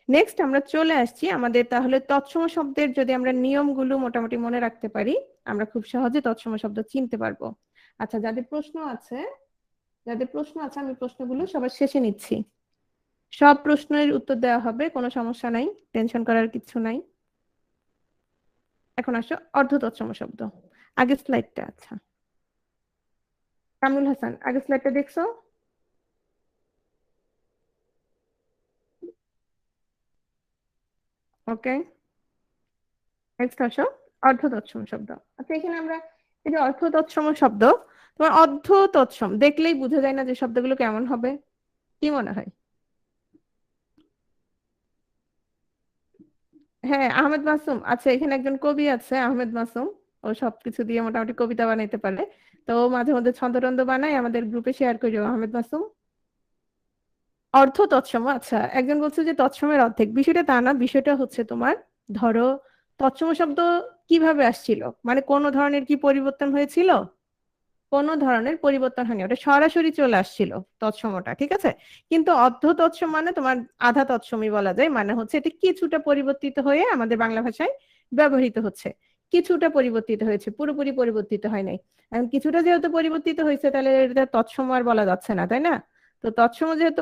নেক্সট আমরা চলে আসছি আমাদের তাহলে তৎসম শব্দের, যদি আমরা নিয়মগুলো মোটামুটি মনে রাখতে পারি আমরা খুব সহজে তৎসম শব্দ চিনতে পারবো। আচ্ছা, যাদের প্রশ্ন আছে আমি প্রশ্নগুলো সবার শেষে নিচ্ছি। সব প্রশ্নের উত্তর দেওয়া হবে, কোনো সমস্যা নাই, টেনশন করার কিছু নাই। এখন আসো অর্ধ তৎসম শব্দ। আগের স্লাইডটা, আচ্ছা কামরুল হাসান, আগের স্লাইডটা দেখছো? ওকে। নেক্সট আসো অর্ধ তৎসম শব্দ। আচ্ছা, এখানে আমরা এই যে অর্ধ তৎসম শব্দ, তোমার অর্ধ তৎসম দেখলেই বোঝা যায় না যে শব্দগুলো কেমন হবে? কি মনে হয়? হ্যাঁ, আহমেদ মাসুম। আচ্ছা, এখানে একজন কবি আছে আহমেদ মাসুম। ও সবকিছু দিয়ে মোটামুটি কবিতা বানাইতে পারে। তো ও মাঝে মধ্যে ছন্দটন্দ বানায়, আমাদের গ্রুপে শেয়ার করিও আহমেদ মাসুম। অর্থ তৎসম। আচ্ছা, একজন বলছে যে তৎসমের অর্ধেক। বিষয়টা তা না, বিষয়টা হচ্ছে তোমার ধরো তৎসম শব্দ কিভাবে আসছিল, মানে কোন ধরনের কি পরিবর্তন হয়েছিল? কোনো ধরনের পরিবর্তন হয়নি, ওটা সরাসরি চলে আসছিল তৎসমটা, ঠিক আছে। কিন্তু অর্ধ তৎসম মানে তোমার আধা তৎসমই বলা যায়, মানে হচ্ছে এটা কিছুটা পরিবর্তিত হয়ে আমাদের বাংলা ভাষায় ব্যবহৃত হচ্ছে। কিছুটা পরিবর্তিত হয়েছে, পুরোপুরি পরিবর্তিত হয় নাই। এখন কিছুটা যেহেতু পরিবর্তিত হয়েছে তাহলে এটা তৎসম আর বলা যাচ্ছে না, তাই না? তো তৎসম যেহেতু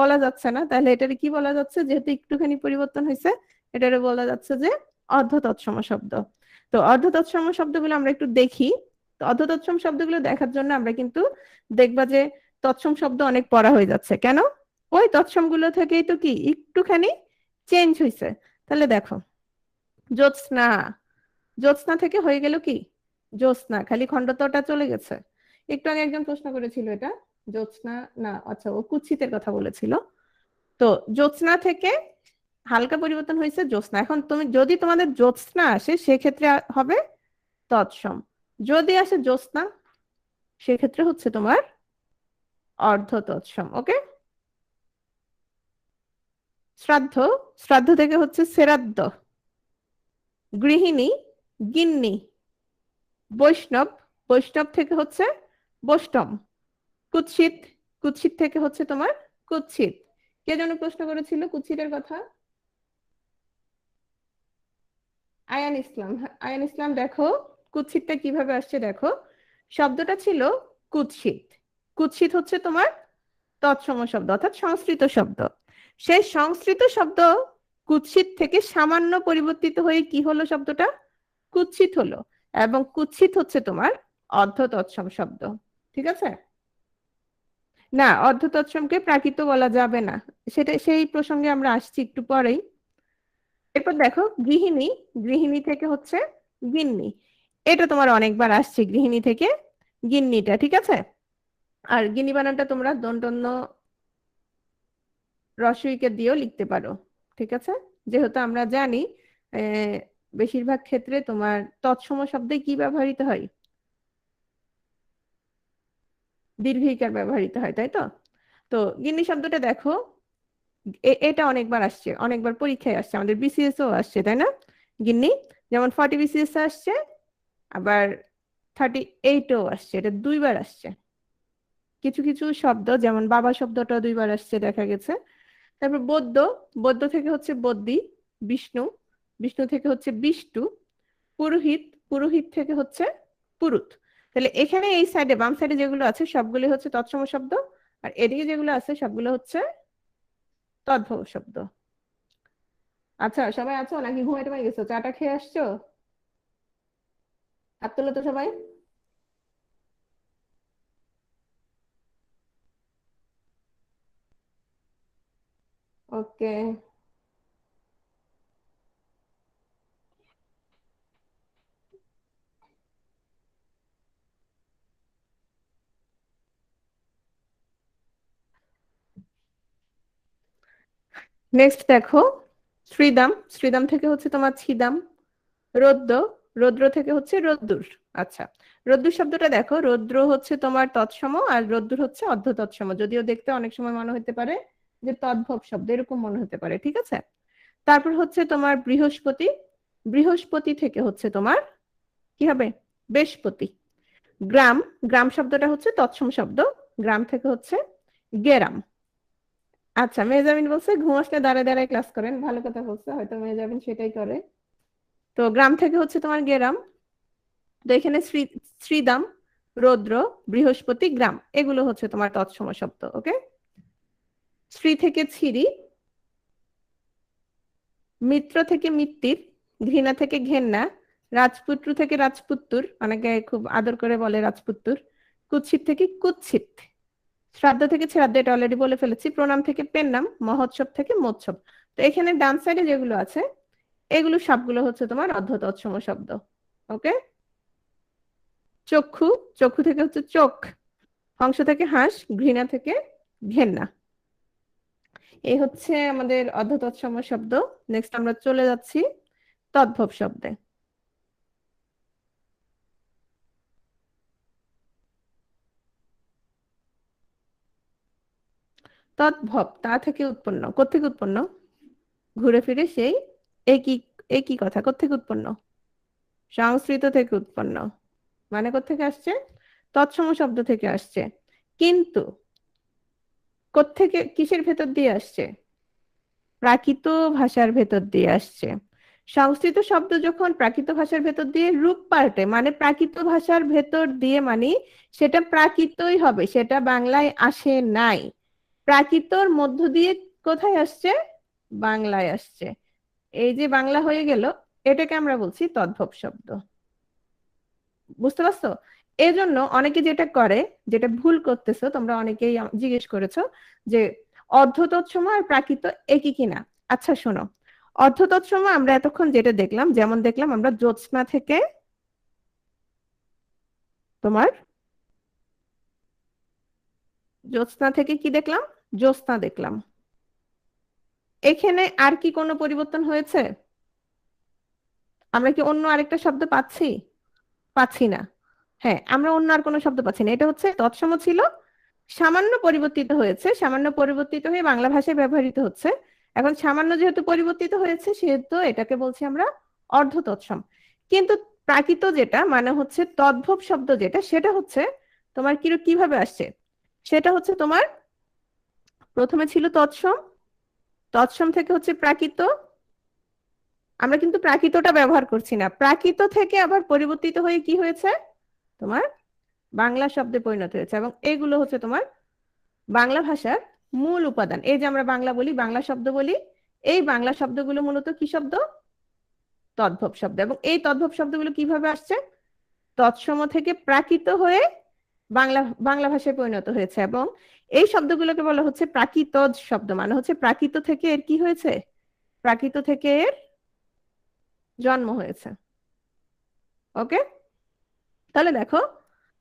বলা যাচ্ছে না, তাহলে এটার কি বলা যাচ্ছে? যেহেতু একটুখানি পরিবর্তন হয়েছে, এটারে বলা যাচ্ছে যে অর্ধ তৎসম শব্দ। তো অর্ধ তৎসম শব্দগুলো আমরা একটু দেখি। তো অর্ধ তৎসম শব্দগুলো দেখার জন্য আমরা কিন্তু দেখবা যে তৎসম শব্দ অনেক পড়া হয়ে যাচ্ছে। কেন? ওই তৎসম গুলো থেকেই তো কি একটুখানি চেঞ্জ হয়েছে। তাহলে দেখো, জ্যোৎস্না, জ্যোৎস্না থেকে হয়ে গেল কি জ্যোৎস্না, খালি খণ্ডতটা চলে গেছে। একটু আগে একজন প্রশ্ন করেছিল এটা জ্যোৎস্না না, আচ্ছা ও কুৎসিতের কথা বলেছিল। তো জ্যোৎস্না থেকে হালকা পরিবর্তন হয়েছে জ্যোৎস্না। এখন তুমি যদি তোমাদের জ্যোৎস্না আসে সেক্ষেত্রে হবে তৎসম। যদি আসে জ্যোৎস্না সেক্ষেত্রে হচ্ছে তোমার অর্ধ তৎসম। ওকে। শ্রাদ্ধ, শ্রাদ্ধ থেকে হচ্ছে সেরাদ্দ। গৃহিণী, গিন্নি। বৈষ্ণব, বৈষ্ণব থেকে হচ্ছে বৈষ্ণব। কুৎসিত, কুৎসিত থেকে হচ্ছে তোমার কুৎসিত। কে যেন প্রশ্ন করেছিল কুৎসিতের কথা? আয়ান ইসলাম। হ্যাঁ, আয়ান ইসলাম, দেখো কুৎসিতটা কিভাবে আসছে দেখো। শব্দটা ছিল কুৎসিত। কুৎসিত হচ্ছে তোমার তৎসম শব্দ, অর্থাৎ সংস্কৃত শব্দ। সেই সংস্কৃত শব্দ কুৎসিত থেকে সামান্য পরিবর্তিত হয়ে কি হলো? শব্দটা কুৎসিত হলো। এবং কুৎসিত হচ্ছে তোমার অর্ধ তৎসম শব্দ। ঠিক আছে? না, অর্ধ তৎসমকে প্রাকৃত বলা যাবে না। সেটা সেই প্রসঙ্গে আমরা আসছি একটু পরেই। এরপর দেখো গৃহিণী, গৃহিণী থেকে হচ্ছে গিন্নি। এটা তোমার অনেকবার আসছে, গৃহিণী থেকে গিন্নিটা, ঠিক আছে। আর গিনি বানানটা তোমরা দন্তন্য রস্বইকে দিয়েও লিখতে পারো, ঠিক আছে? যেহেতু আমরা জানি বেশিরভাগ ক্ষেত্রে তোমার তৎসম শব্দে কি ব্যবহৃত হয়, দীর্ঘইকার ব্যবহৃত হয়, তাই তো? তো গিন্নি শব্দটা দেখো, এটা অনেকবার আসছে, অনেকবার পরীক্ষায় আসছে, আমাদের বিসিএস ও আসছে, তাই না? গিন্নি যেমন 40 বিসিএস আসছে, আবার 38ও আসছে, এটা দুইবার আসছে। কিছু কিছু শব্দ যেমন বাবা শব্দটা দুইবার আসছে দেখা গেছে। তারপর বৌদ্ধ, বৌদ্ধ থেকে হচ্ছে বদ্যি, বিষ্ণু, বিষ্ণু থেকে হচ্ছে বিষ্টু, পুরোহিত, পুরোহিত থেকে হচ্ছে পুরুত। তাহলে এখানে এই সাইডে বাম সাইডে যেগুলো আছে সবগুলো হচ্ছে তৎসম শব্দ, আর এদিকে যেগুলো আছে সবগুলো হচ্ছে তদ্ভব শব্দ। আচ্ছা, সবাই আছো নাকি ঘুমাইতে পারি গেছো? চাটা খেয়ে আসছো? হাত তোলো তো সবাই। ওকে, নেক্সট দেখো, শ্রীদাম, শ্রীদাম থেকে হচ্ছে তোমার ছিদাম, রৌদ্র, রৌদ্র থেকে হচ্ছে রোদ্দুর। আচ্ছা, রোদ্দুর শব্দটা দেখো, রৌদ্র হচ্ছে তোমার তৎসম আর রোদ্দুর হচ্ছে অর্ধ তৎসম, যদিও দেখতে অনেক সময় মনে হতে পারে যে তদ্ভব শব্দ, এরকম মনে হতে পারে, ঠিক আছে? তারপর হচ্ছে তোমার বৃহস্পতি, বৃহস্পতি থেকে হচ্ছে তোমার কি হবে? বৃহস্পতি। গ্রাম, গ্রাম শব্দটা হচ্ছে তৎসম শব্দ, গ্রাম থেকে হচ্ছে গেরাম। আচ্ছা, মেহজাবিন বলছে ঘুম আসলে দাঁড়ায় দাঁড়ায় ক্লাস করেন, ভালো কথা বলছে, হয়তো মেহজাবিন সেটাই করে। তো গ্রাম থেকে হচ্ছে তোমার গেরাম। তো এখানে শ্রীদাম, রৌদ্র, বৃহস্পতি, গ্রাম, এগুলো হচ্ছে তোমার তৎসম শব্দ। ওকে, শ্রী থেকে ছিরি, মিত্র থেকে মিত্তির, ঘৃণা থেকে ঘেন্না, রাজপুত্র থেকে রাজপুত্তুর, অনেকে খুব আদর করে বলে রাজপুত্তুর, কুৎসিত থেকে কুৎসিত, শ্রাদ্ধ থেকে শ্রাদ্ধ, এটা অলরেডি বলে ফেলেছি, প্রণাম থেকে পেন্নাম, মহোৎসব থেকে মোৎসব। তো এখানে ডান সাইডে যেগুলো আছে এগুলো সবগুলো হচ্ছে তোমার অর্ধ তৎসম শব্দ। ওকে, চক্ষু, চক্ষু থেকে হচ্ছে চোখ, হংস থেকে হাঁস, ঘৃণা থেকে ঘেন্না। এই হচ্ছে আমাদের অর্ধ তৎসম শব্দ। নেক্সট আমরা চলে যাচ্ছি তদ্ভব শব্দে। তদ্ভব তা থেকে উৎপন্ন, কোত্থেকে উৎপন্ন? ঘুরে ফিরে সেই একই, একই কথা, কোত্থেকে উৎপন্ন? সংস্কৃত থেকে উৎপন্ন। মানে কোত্থেকে আসছে? তৎসম শব্দ থেকে আসছে, কিন্তু কোত্থেকে, কিসের ভেতর দিয়ে আসছে? প্রাকৃত ভাষার ভেতর দিয়ে আসছে। সংস্কৃত শব্দ যখন প্রাকৃত ভাষার ভেতর দিয়ে রূপ পাল্টে, মানে প্রাকৃত ভাষার ভেতর দিয়ে, মানে সেটা প্রাকৃতই হবে, সেটা বাংলায় আসে নাই। প্রাকৃতর মধ্য দিয়ে কোথায় আসছে? বাংলায় আসছে। এই যে বাংলা হয়ে গেল, এটাকে আমরা বলছি তদ্ভব শব্দ। বুঝতে পারছো? এজন্য অনেকে যেটা করে, যেটা ভুল করতেছো তোমরা অনেকেই জিজ্ঞেস করেছো যে অর্ধ তৎসম আর প্রাকৃত একই কিনা। আচ্ছা শোনো, অর্ধ তৎসম আমরা এতক্ষণ যেটা দেখলাম, যেমন দেখলাম আমরা জ্যোৎস্না থেকে তোমার, জ্যোৎস্না থেকে কি দেখলাম? জ্যোৎস্না দেখলাম। এখানে আর কি কোনো পরিবর্তন হয়েছে? আমরা কি অন্য আরেকটা শব্দ পাচ্ছি? পাচ্ছি না। হ্যাঁ, আমরা অন্য আর কোনো শব্দ পাচ্ছি না, এটা হচ্ছে তৎসম ছিল, সামান্য পরিবর্তিত হয়েছে, সামান্য পরিবর্তিত হয়ে বাংলা ভাষায় ব্যবহৃত হচ্ছে। এখন সামান্য যেহেতু পরিবর্তিত হয়েছে সেহেতু এটাকে বলছি আমরা অর্ধ তৎসম। কিন্তু প্রাকৃত যেটা মানে হচ্ছে তদ্ভব শব্দ যেটা, সেটা হচ্ছে তোমার কিভাবে আসছে? সেটা হচ্ছে তোমার প্রথমে ছিল তৎসম, তৎসম থেকে হচ্ছে প্রাকৃত, আমরা কিন্তু প্রাকৃতটা ব্যবহার করছি না, প্রাকৃত থেকে আবার পরিবর্তিত হয়ে কি হয়েছে? তোমার বাংলা শব্দে পরিণত হয়েছে। এবং এগুলো হচ্ছে তোমার বাংলা ভাষার মূল উপাদান। এই যে আমরা বাংলা বলি, বাংলা শব্দ বলি, এই বাংলা শব্দগুলো মূলত কি শব্দ? তদ্ভব শব্দ। এবং এই তদ্ভব শব্দগুলো কিভাবে আসছে? তৎসম থেকে প্রাকৃত হয়ে বাংলা, বাংলা ভাষায় পরিণত হয়েছে। এবং এই শব্দগুলোকে বলা হচ্ছে প্রাকৃতজ শব্দ, মানে হচ্ছে প্রাকৃত থেকে এর কি হয়েছে? প্রাকৃত থেকে এর জন্ম হয়েছে। ওকে, তাহলে দেখো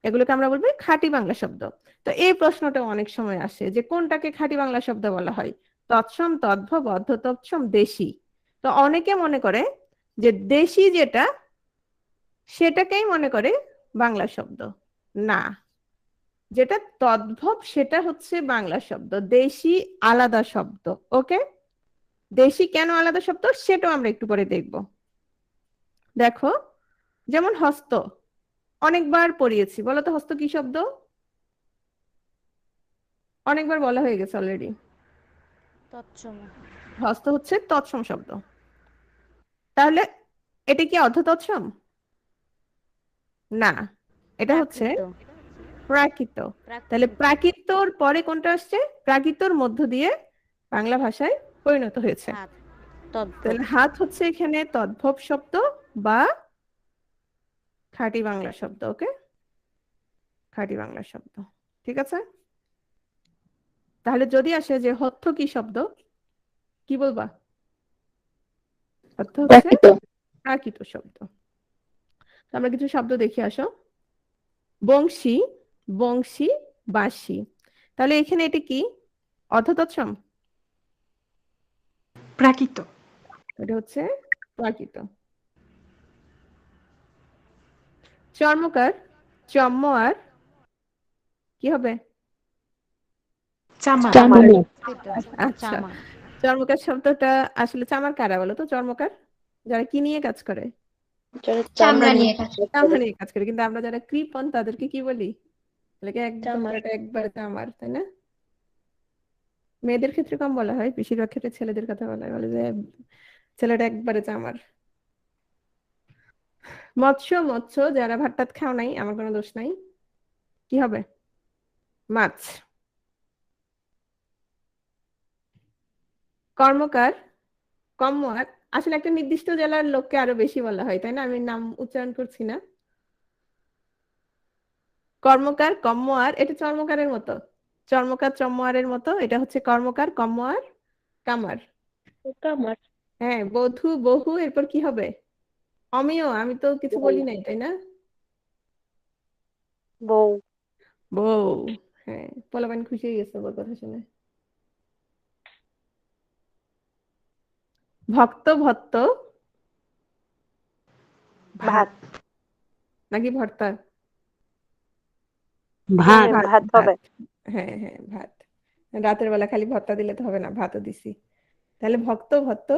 এগুলোকে আমরা বলবো খাঁটি বাংলা শব্দ। তো এই প্রশ্নটা অনেক সময় আসে যে কোনটাকে খাঁটি বাংলা শব্দ বলা হয়, তৎসম, তদ্ভব, অর্ধ তৎসম, দেশি। তো অনেকে মনে করে যে দেশি যেটা সেটাকেই মনে করে বাংলা শব্দ। না, যেটা তদ্ভব সেটা হচ্ছে বাংলা শব্দ, দেশি আলাদা শব্দ। ওকে, দেশি কেন আলাদা শব্দ সেটাও আমরা একটু পরে দেখব। দেখো, যেমন হস্ত, অনেকবার পড়িয়েছি, বলো তো হস্ত কি শব্দ? অনেকবার বলা হয়ে গেছে অলরেডি। তৎসম। হস্ত হচ্ছে তৎসম শব্দ। তাহলে এটা কি অর্ধ তৎসম? না, এটা হচ্ছে প্রাকৃত। তাহলে প্রাকৃতর পরে কোনটা আসছে? প্রাকৃতর মধ্য দিয়ে বাংলা ভাষায় পরিণত হয়েছে। তাহলে হাত হচ্ছে এখানে তদ্ভব শব্দ বা খাঁটি বাংলা শব্দ। ওকে, খাঁটি বাংলা শব্দ, ঠিক আছে। তাহলে যদি আসে যে হত্থ কি শব্দ, কি বলবা? হত্থ হচ্ছে প্রাকৃত শব্দ। আমরা কিছু শব্দ দেখি, আসো। বংশী, বংশী, বাঁশি। তাহলে এখানে এটি কি অর্ধ তৎসম? প্রাকৃত। এটা হচ্ছে প্রাকৃত। চর্মকার, চম্ময়ার কি হবে? চামার। আচ্ছা, চর্মকার শব্দটা আসলে চামার কারা বলো তো? চর্মকার যারা কি নিয়ে কাজ করে? চামড়া নিয়ে চামড়া নিয়ে কাজ করে। কিন্তু আমরা যারা কৃপণ তাদেরকে কি বলি? একদম এটা একবার চামার, তাই না? মেয়েদের ক্ষেত্রে কম বলা হয়, বেশিরভাগ ক্ষেত্রে ছেলেদের কথা বলা হয়, বলে যে ছেলেটা একবারে চামার। মৎস্য, মৎস্য যারা ভাত টাত খাও নাই, আমার কোনো দোষ নাই, কি হবে? মাছ। কর্মকার, কম্ময়ার, আসলে একটা নির্দিষ্ট জেলার লোককে আরো বেশি বলা হয়, তাই না? আমি নাম উচ্চারণ করছি না। কর্মকার, কম্ময়ার, এটা চর্মকারের মতো, চর্মকার চম্ময়ারের মতো। এটা হচ্ছে কর্মকার, কম্ময়ার, কামার। হ্যাঁ, বধূ, বহু, এরপর কি হবে? অমিয়। আমি তো কিছু বলি নাই, তাই না? বউ। বউ। হ্যাঁ, পোলাপান খুশি হয়ে গেছে ওর কথা শুনে। ভক্ত, ভত্ত, ভাত। নাকি ভর্তা? ভাত। ভাত হবে। হ্যাঁ হ্যাঁ, ভাত। রাতের বেলা খালি ভর্তা দিলে তো হবে না, ভাতও দিছি। তাহলে ভক্ত, ভত্ত,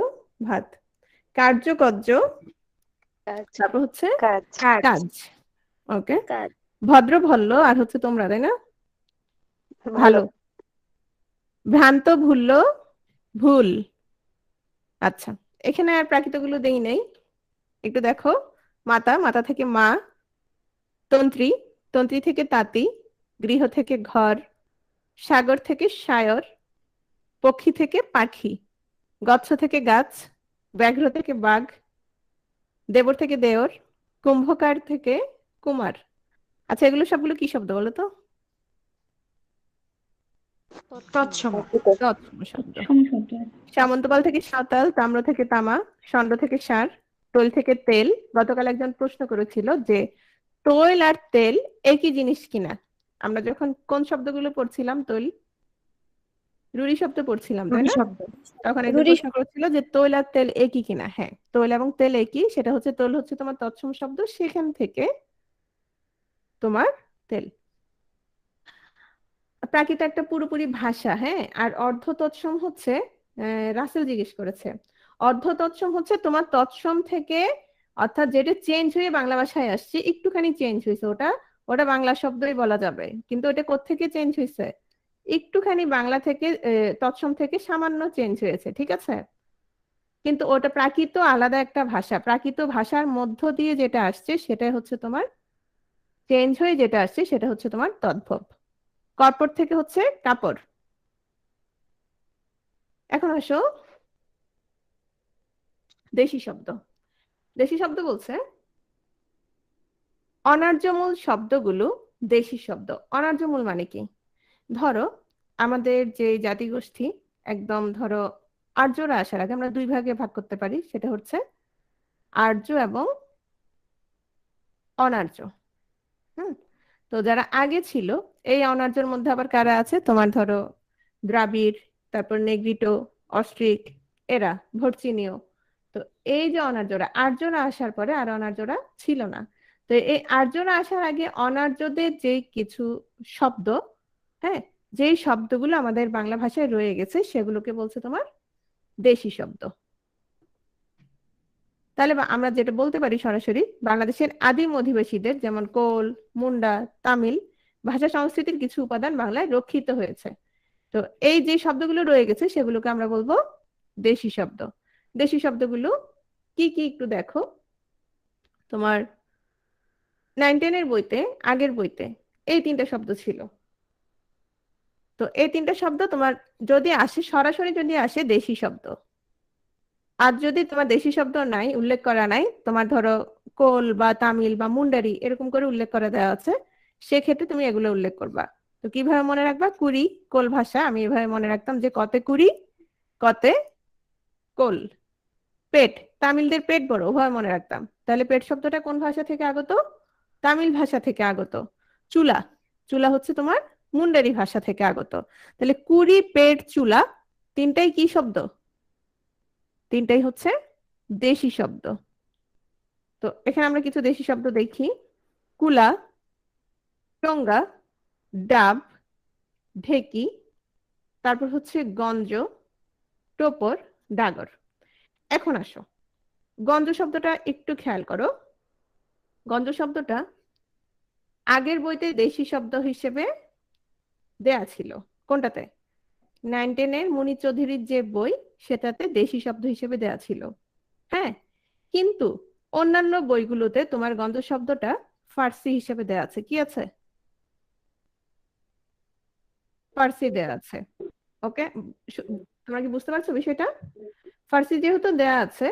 ভাত। কার্য, কর্য, তারপর হচ্ছে কাজ। ওকে, ভদ্র, ভল্ল, আর হচ্ছে তোমরা, তাই না? ভালো। ভ্রান্ত, ভুল্ল, ভুল। আচ্ছা, এখানে আর প্রাকৃত গুলো দেই নাই, একটু দেখো। মাতা, মাতা থেকে মা। তন্ত্রী, তন্ত্রী থেকে তাঁতি। গৃহ থেকে ঘর। সাগর থেকে সায়র। পক্ষী থেকে পাখি। গচ্ছ থেকে গাছ। ব্যাঘ্র থেকে বাঘ। দেবর থেকে দেওর। কুম্ভকার থেকে কুমার। আচ্ছা, এগুলো সবগুলো কি শব্দ বলো তো? তৎসম। তৎসম শব্দ। সামন্তপাল থেকে সাঁওতাল। তাম্র থেকে তামা। ষণ্ড থেকে সার। তৈল থেকে তেল। গতকাল একজন প্রশ্ন করেছিল যে তৈল আর তেল একই জিনিস কিনা। আমরা যখন কোন শব্দগুলো পড়ছিলাম, তৈল, রুড়ি শব্দ পড়ছিলাম, তাই না? তখন একজন প্রশ্ন করেছিল যে তৈল আর তেল একই কিনা। হ্যাঁ, তৈল এবং তেল একই। সেটা হচ্ছে, তৈল হচ্ছে তোমার তৎসম শব্দ, সেখান থেকে তোমার তেল। প্রাকৃত একটা পুরোপুরি ভাষা, হ্যাঁ। আর অর্ধ তৎসম হচ্ছে, রাসেল জিজ্ঞেস করেছে, অর্ধ তৎসম হচ্ছে তোমার তৎসম থেকে, অর্থাৎ যেটা চেঞ্জ হয়ে বাংলা ভাষায় আসছে, একটুখানি চেঞ্জ হয়েছে, ওটা ওটা বাংলা শব্দই বলা যাবে, কিন্তু ওটা কোত্থেকে চেঞ্জ হয়েছে? একটুখানি বাংলা থেকে, তৎসম থেকে সামান্য চেঞ্জ হয়েছে, ঠিক আছে। কিন্তু ওটা প্রাকৃত আলাদা একটা ভাষা, প্রাকৃত ভাষার মধ্য দিয়ে যেটা আসছে সেটা হচ্ছে তোমার চেঞ্জ হয়ে যেটা আসছে সেটা হচ্ছে তোমার তদ্ভব। কর্পট থেকে হচ্ছে কাপড়। এখন আসো দেশি শব্দ। দেশি শব্দ বলছে অনার্যমূল শব্দগুলো দেশি শব্দ। অনার্যমূল মানে কি? ধরো, আমাদের যে জাতিগোষ্ঠী, একদম ধরো আর্যরা আসার আগে আমরা দুই ভাগে ভাগ করতে পারি, সেটা হচ্ছে আর্য এবং অনার্য। হুম, তো যারা আগে ছিল, এই অনার্যর মধ্যে আবার কারা আছে তোমার, ধরো দ্রাবিড়, তারপর নেগ্রিটো, অস্ট্রিক, এরা ভর্চিনীয়। তো এই যে অনার্যরা, আর্যরা আসার পরে আর অনার্যরা ছিল না। তো এই আর্যরা আসার আগে অনার্যদের যে কিছু শব্দ, হ্যাঁ, যেই শব্দগুলো আমাদের বাংলা ভাষায় রয়ে গেছে সেগুলোকে বলছে তোমার দেশি শব্দ। তাহলে আমরা যেটা বলতে পারি সরাসরি, বাংলাদেশের আদিম অধিবাসীদের যেমন কোল, মুন্ডা, তামিল ভাষা সংস্কৃতির কিছু উপাদান বাংলায় রক্ষিত হয়েছে। তো এই যে শব্দগুলো রয়ে গেছে সেগুলোকে আমরা বলবো দেশি শব্দ। দেশি শব্দগুলো কি কি একটু দেখো। তোমার 9-10 বইতে, আগের বইতে এই 3টা শব্দ ছিল। তো এই 3টা শব্দ তোমার যদি আসে, সরাসরি যদি আসে দেশি শব্দ। আর যদি তোমার দেশি শব্দ নাই, উল্লেখ করা নাই, তোমার ধরো কোল বা তামিল বা মুন্ডারি এরকম করে উল্লেখ করে দেওয়া আছে, সেক্ষেত্রে তুমি এগুলো উল্লেখ করবা। তো কিভাবে মনে রাখবা? কুড়ি কোল ভাষা, আমি এভাবে মনে রাখতাম যে কতে কুড়ি, কতে কোল। পেট, তামিলদের পেট বড়, উভয় মনে রাখতাম। তাহলে পেট শব্দটা কোন ভাষা থেকে আগত? তামিল ভাষা থেকে আগত। চুলা, চুলা হচ্ছে তোমার মুন্ডারি ভাষা থেকে আগত। তাহলে কুড়ি, পেট, চুলা, তিনটাই কি শব্দ? তিনটাই হচ্ছে দেশি শব্দ। তো এখানে আমরা কিছু দেশি শব্দ দেখি। কুলা, টঙ্গা, ডাব, ঢেকি, তারপর হচ্ছে গঞ্জ, টোপর, ডাগর। এখন আসো, গঞ্জ শব্দটা একটু খেয়াল করো। গঞ্জ শব্দটা আগের বইতে দেশি শব্দ হিসেবে দেয়া ছিল। কোনটাতে? 9-10 মুনির চৌধুরীর যে বই, সেটাতে দেশি শব্দ হিসেবে দেয়া ছিল। হ্যাঁ, কিন্তু অন্যান্য বইগুলোতে তোমার গন্ধ শব্দটা ফার্সি হিসেবে দেয়া আছে। কি আছে? ফার্সি দেয়া আছে। ওকে, তোমরা কি বুঝতে পারছো বিষয়টা? ফার্সি যেহেতু দেয়া আছে,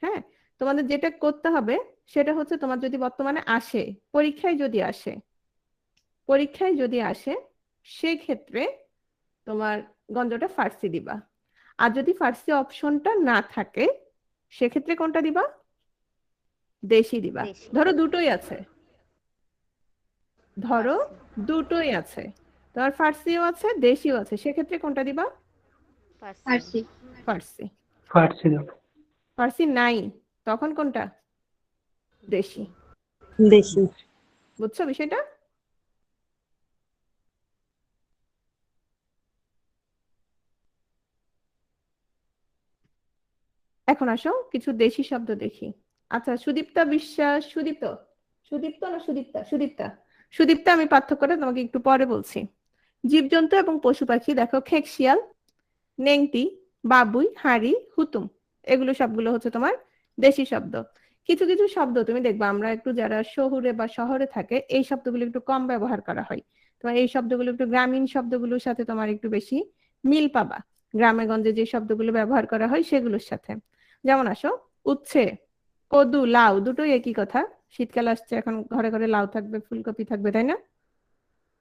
হ্যাঁ, তোমাদের যেটা করতে হবে সেটা হচ্ছে, তোমার যদি বর্তমানে আসে, পরীক্ষায় যদি আসে, পরীক্ষায় যদি আসে সেক্ষেত্রে তোমার গন্ধটা ফার্সি দিবা। আর যদি ফার্সি অপশনটা না থাকে সেক্ষেত্রে কোনটা দিবা? দেশি দিবা। দেশি। ধরো দুটোই আছে, ধরো ফার্সি। দুটোই আছে, তোমার ফার্সিও আছে দেশিও আছে, সেক্ষেত্রে কোনটা দিবা? ফার্সি। ফার্সি। ফার্সি দাও। ফার্সি নাই, তখন কোনটা? দেশি। দেশি। বুঝছো বিষয়টা? এখন আসো কিছু দেশি শব্দ দেখি। আচ্ছা, সুদীপ্তা বিশ্বাস, সুদীপ্ত, সুদীপ্ত না সুদীপ্তা, সুদীপ্তা, সুদীপ্তা, আমি পার্থক্যটা তোমাকে একটু পরে বলছি। জীবজন্তু এবং পশু পাখি দেখো, খেকশিয়াল, নেংটি, বাবুই, হাঁড়ি, হুতুম, এগুলো সবগুলো হচ্ছে তোমার দেশি শব্দ। কিছু কিছু শব্দ তুমি দেখবা, আমরা একটু যারা শহুরে বা শহরে থাকে, এই শব্দগুলো একটু কম ব্যবহার করা হয়। তোমার এই শব্দগুলো একটু গ্রামীণ শব্দগুলোর সাথে তোমার একটু বেশি মিল পাবা, গ্রামে গঞ্জে যে শব্দগুলো ব্যবহার করা হয় সেগুলোর সাথে। যেমন আসো, উচ্ছে, কদু, লাউ, দুটোই একই কথা। শীতকাল আসছে, এখন ঘরে ঘরে লাউ থাকবে, ফুলকপি থাকবে, তাই না?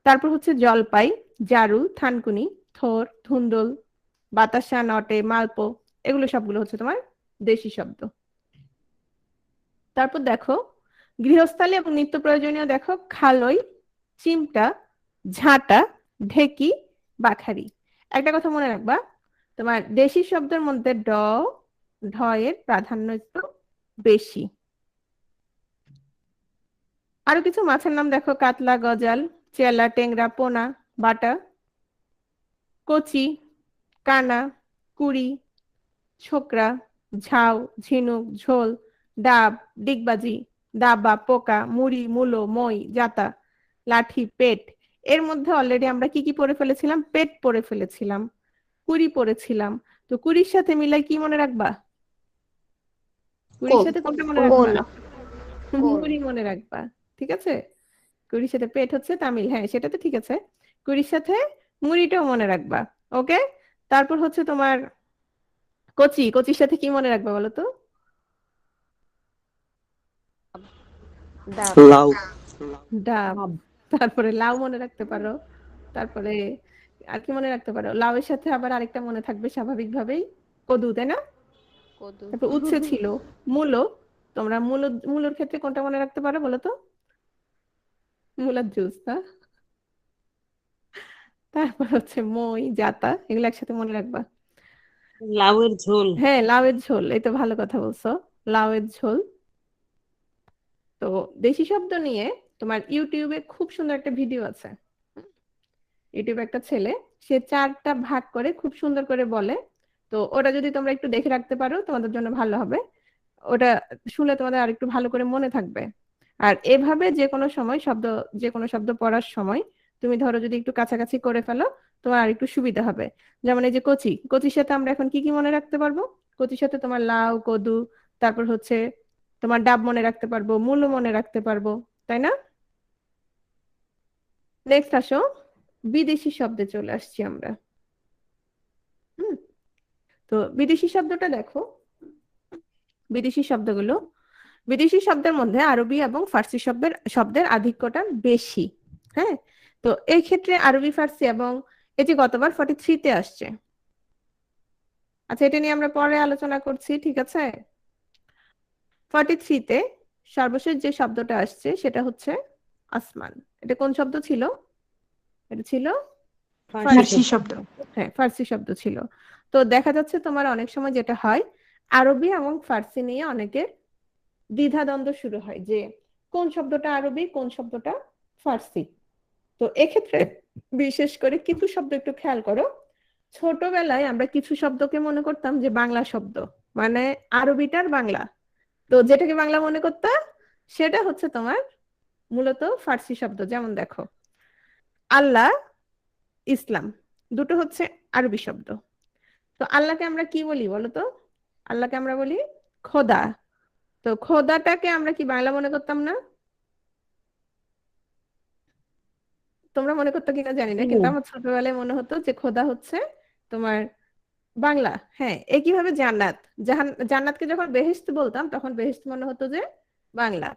তারপর হচ্ছে জলপাই, জারুল, থানকুনি, থোর, ধুন্দল, বাতাসা, নটে, মালপো, এগুলো সবগুলো হচ্ছে তোমার দেশি শব্দ। তারপর দেখো গৃহস্থালী এবং নিত্য প্রয়োজনীয়, দেখো খালই, চিমটা, ঝাঁটা, ঢেকি, বাখারি। একটা কথা মনে রাখবা, তোমার দেশি শব্দের মধ্যে ঢ এর প্রাধান্য একটু বেশি। আরো কিছু মাছের নাম দেখো, কাতলা, গজাল, চেলা, টেংরা, পোনা, বাটা, কচি, কানা, কুড়ি, ছোকরা, ঝাউ, ঝিনুক, ঝোল, ডাব, ডিগবাজি, দাবা, পোকা, মুড়ি, মূলো, মই, জাতা, লাঠি, পেট। এর মধ্যে অলরেডি আমরা কি কি পড়ে ফেলেছিলাম? পেট পড়ে ফেলেছিলাম, কুড়ি পড়েছিলাম। তো কুড়ির সাথে মিলাই কি মনে রাখবা? কুড়ির কোল। সাথে কোনটা মনে কোল। রাখবা? কোল। মুড়ি মনে রাখবা। ঠিক আছে, কুড়ির সাথে পেট হচ্ছে তামিল, হ্যাঁ সেটা তো ঠিক আছে। কুড়ির সাথে মুড়িটাও মনে রাখবা। ওকে, তারপর হচ্ছে তোমার কচি, কচির সাথে কি মনে রাখবা বলো তো? ডাব। লাউ। ডাব। তারপরে লাউ মনে রাখতে পারো। তারপরে আর কি মনে রাখতে পারো? লাউয়ের সাথে আবার আরেকটা মনে থাকবে স্বাভাবিকভাবেই, কদু, তাই না? কদু। তারপর উচ্ছে ছিল, মূলো। তোমরা মূলোর ক্ষেত্রে কোনটা মনে রাখতে পারো বলো তো? মুলার জুস না? তারপর হচ্ছে মই, জাতা, এগুলো একসাথে মনে রাখবা। লাউয়ের ঝোল। হ্যাঁ, লাউয়ের ঝোল, এই তো ভালো কথা বলছো, লাউয়ের ঝোল। তো দেশি শব্দ নিয়ে তোমার ইউটিউবে খুব সুন্দর একটা ভিডিও আছে। ইউটিউবে একটা ছেলে, সে 4টা ভাগ করে খুব সুন্দর করে বলে। তো ওটা যদি তোমরা একটু দেখে রাখতে পারো তোমাদের জন্য ভালো হবে। ওটা শুনলে তোমাদের আর একটু ভালো করে মনে থাকবে। আর এভাবে যে কোনো শব্দ পড়ার সময় তুমি ধরো যদি একটু কাছাকাছি করে ফেলো, তোমার আর একটু সুবিধা হবে। যেমন এই যে কচি, কচির সাথে আমরা এখন কি কি মনে রাখতে পারবো? কচির সাথে তোমার লাউ, কদু, তারপর হচ্ছে তোমার ডাব মনে রাখতে পারবো, মূলো মনে রাখতে পারবো, তাই না? নেক্সট আসো, বিদেশি শব্দে চলে আসছি আমরা। হুম। তো বিদেশি শব্দটা দেখো, বিদেশি শব্দগুলো, বিদেশি শব্দের মধ্যে আরবি এবং ফার্সি শব্দের আধিক্যটা বেশি। হ্যাঁ, তো এই ক্ষেত্রে আরবি, ফার্সি এবং এটি গতবার 43-তে আসছে। আচ্ছা, এটা নিয়ে আমরা পরে আলোচনা করছি, ঠিক আছে? 43-তে সর্বশেষ যে শব্দটা আসছে সেটা হচ্ছে আসমান। এটা কোন শব্দ ছিল? এটা ছিল ফার্সি ফার্সি শব্দ। শব্দ। হ্যাঁ, ফার্সি শব্দ ছিল। তো দেখা যাচ্ছে তোমার অনেক সময় যেটা হয়, আরবি এবং ফার্সি নিয়ে অনেকের দ্বিধাদ্বন্দ্ব শুরু হয় যে কোন শব্দটা আরবি, কোন শব্দটা ফার্সি। তো এক্ষেত্রে বিশেষ করে কিছু শব্দ একটু খেয়াল করো। ছোটবেলায় আমরা কিছু শব্দকে মনে করতাম যে বাংলা শব্দ, মানে আরবিটার বাংলা। তো যেটাকে বাংলা মনে করতে, সেটা হচ্ছে তোমার মূলত ফার্সি শব্দ। যেমন দেখো, আল্লাহ, ইসলাম, দুটো হচ্ছে আরবি শব্দ। তো আল্লাহকে আমরা কি বলি বলো তো? আল্লাহকে আমরা বলি খোদা। তো খোদাটাকে আমরা কি বাংলা মনে করতাম না? তোমরা মনে করতো কিনা জানি না, কিন্তু আমার ছোটবেলায় মনে হতো যে খোদা হচ্ছে তোমার বাংলা। হ্যাঁ, একইভাবে জান্নাত, জান্নাতকে যখন বেহেশত বলতাম তখন বেহেশত মনে হতো যে বাংলা।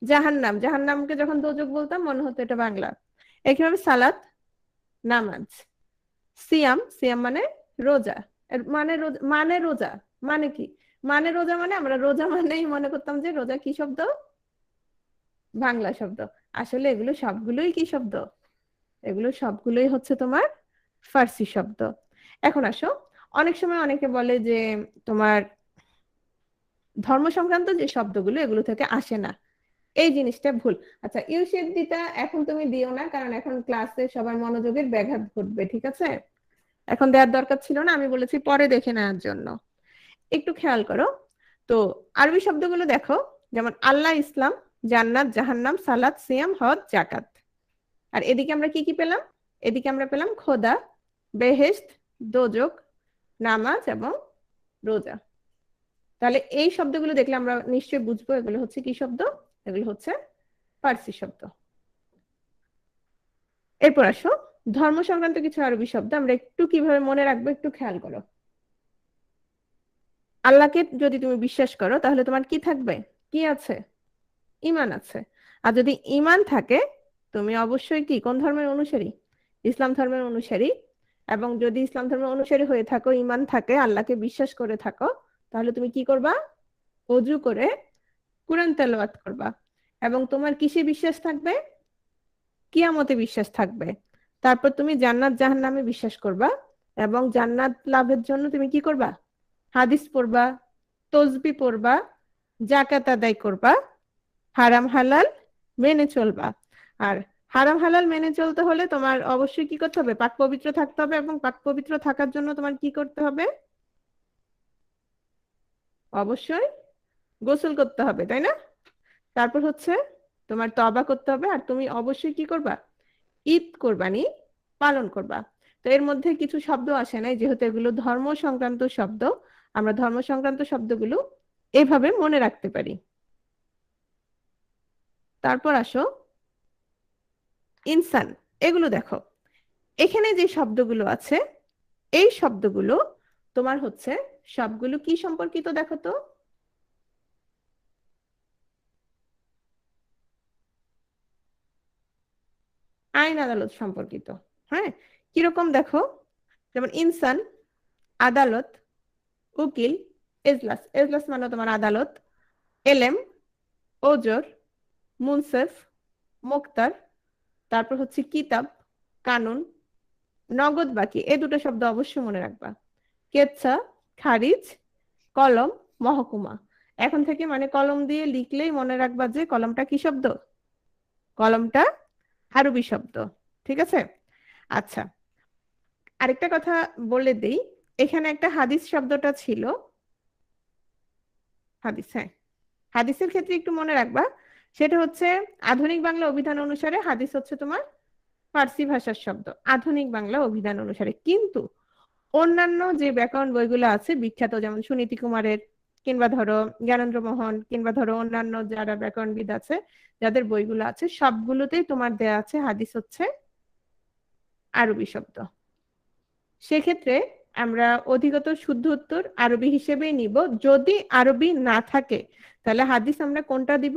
জাহান্নাম, জাহান্নামকে যখন দোজখ বলতাম মনে হতো এটা বাংলা। একইভাবে সালাত, নামাজ। সিয়াম, সিয়াম মানে রোজা। এর মানে রোজা মানে কি? মানে রোজা মানে আমরা রোজা মানেই মনে করতাম যে রোজা কি শব্দ? বাংলা শব্দ। আসলে এগুলো সবগুলোই কি শব্দ? এগুলো সবগুলোই হচ্ছে তোমার ফার্সি শব্দ। এখন আসো, অনেক সময় অনেকে বলে যে তোমার ধর্ম সংক্রান্ত যে শব্দগুলো এগুলো থেকে আসে না, এই জিনিসটা ভুল। আচ্ছা, ইউসিএফডিটা এখন তুমি দিও না, কারণ এখন ক্লাসে সবার মনোযোগের ব্যাঘাত ঘটবে, ঠিক আছে? এখন দেওয়ার দরকার ছিল না, আমি বলেছি পরে দেখে নেওয়ার জন্য। একটু খেয়াল করো। তো আরবি শব্দগুলো দেখো, যেমন আল্লাহ, ইসলাম, জান্নাত, জাহান্নাম, সালাত, সিয়াম, হজ, জাকাত। আর এদিকে আমরা কি কি পেলাম? এদিকে আমরা পেলাম খোদা, বেহেশত, দোজখ, নামাজ এবং রোজা। তাহলে এই শব্দগুলো দেখলে আমরা নিশ্চয়ই বুঝবো এগুলো হচ্ছে কি শব্দ? এগুলো হচ্ছে ফার্সি শব্দ। এরপর আসো, ধর্ম সংক্রান্ত কিছু আরবি শব্দ আমরা একটু কিভাবে মনে রাখবো একটু খেয়াল করো। আল্লাহকে যদি তুমি বিশ্বাস করো তাহলে তোমার কি থাকবে? কি আছে? ঈমান আছে। আর যদি ঈমান থাকে, তুমি অবশ্যই কি কোন ধর্মের অনুসারী? ইসলাম ধর্মের অনুসারী। এবং যদি ইসলাম ধর্মের অনুসারী হয়ে থাকো, ঈমান থাকে, আল্লাহকে বিশ্বাস করে থাকো, তাহলে তুমি কি করবা? ওযু করে কুরআন তেলাওয়াত করবা। এবং তোমার কিসে বিশ্বাস থাকবে? কিয়ামতে বিশ্বাস থাকবে। তারপর তুমি জান্নাত, জাহান্নামে বিশ্বাস করবা। এবং জান্নাত লাভের জন্য তুমি কি করবা? হাদিস পড়বা, তসবি পড়বা, যাকাত আদায় করবা, হারাম হালাল মেনে চলবা। আর হারাম হালাল মেনে চলতে হলে তোমার অবশ্যই কি করতে হবে? পাক পবিত্র থাকতে হবে। এবং পাক পবিত্র থাকার জন্য তোমার কি করতে হবে? অবশ্যই গোসল করতে হবে, তাই না? তারপর হচ্ছে তোমার তওবা করতে হবে। আর তুমি অবশ্যই কি করবা? ঈদ কোরবানি পালন করবা। তো এর মধ্যে কিছু শব্দ আসে নাই, যেহেতু এগুলো ধর্ম সংক্রান্ত শব্দ, আমরা ধর্ম সংক্রান্ত শব্দগুলো এভাবে মনে রাখতে পারি। তারপর আসো ইনসান, এগুলো দেখো, এখানে যে শব্দগুলো আছে এই শব্দগুলো তোমার হচ্ছে সবগুলো কি সম্পর্কিত দেখো তো? আইন আদালত সম্পর্কিত। হ্যাঁ, কিরকম দেখো, যেমন ইনসান, আদালত, উকিল, এজলাস, এজলাস মানে তোমার আদালত, এলেম, ওজর, মুনসেফ, মোক্তার, তারপর হচ্ছে কিতাব, কানুন, নগদ বাকি, এই দুটো শব্দ অবশ্যই মনে রাখবা। কেচ্ছা, খারিজ, কলম, মহকুমা। এখন থেকে মানে কলম দিয়ে লিখলেই মনে রাখবা যে কলমটা কি শব্দ, কলমটা আরবি শব্দ। ঠিক আছে? আচ্ছা, আরেকটা কথা বলে দেই, এখানে একটা হাদিস শব্দটা ছিল, হাদিস, হ্যাঁ, হাদিসের ক্ষেত্রে একটু মনে রাখবা, সেটা হচ্ছে আধুনিক বাংলা অভিধান অনুসারে হাদিস হচ্ছে তোমার ফার্সি ভাষার শব্দ, আধুনিক বাংলা অভিধান অনুসারে। কিন্তু অন্যান্য যে ব্যাকরণ বইগুলো আছে বিখ্যাত, যেমন সুনীতি কুমারের, কিংবা ধরো জ্ঞানেন্দ্র মোহন, কিংবা ধরো অন্যান্য যারা ব্যাকরণবিদ আছে যাদের বইগুলো আছে, সবগুলোতেই তোমার দেয়া আছে হাদিস হচ্ছে আরবি শব্দ। সেক্ষেত্রে আমরা অধিকতর শুদ্ধ উত্তর আরবি হিসেবেই নিব। যদি আরবি না থাকে তাহলে হাদিস আমরা কোনটা দিব,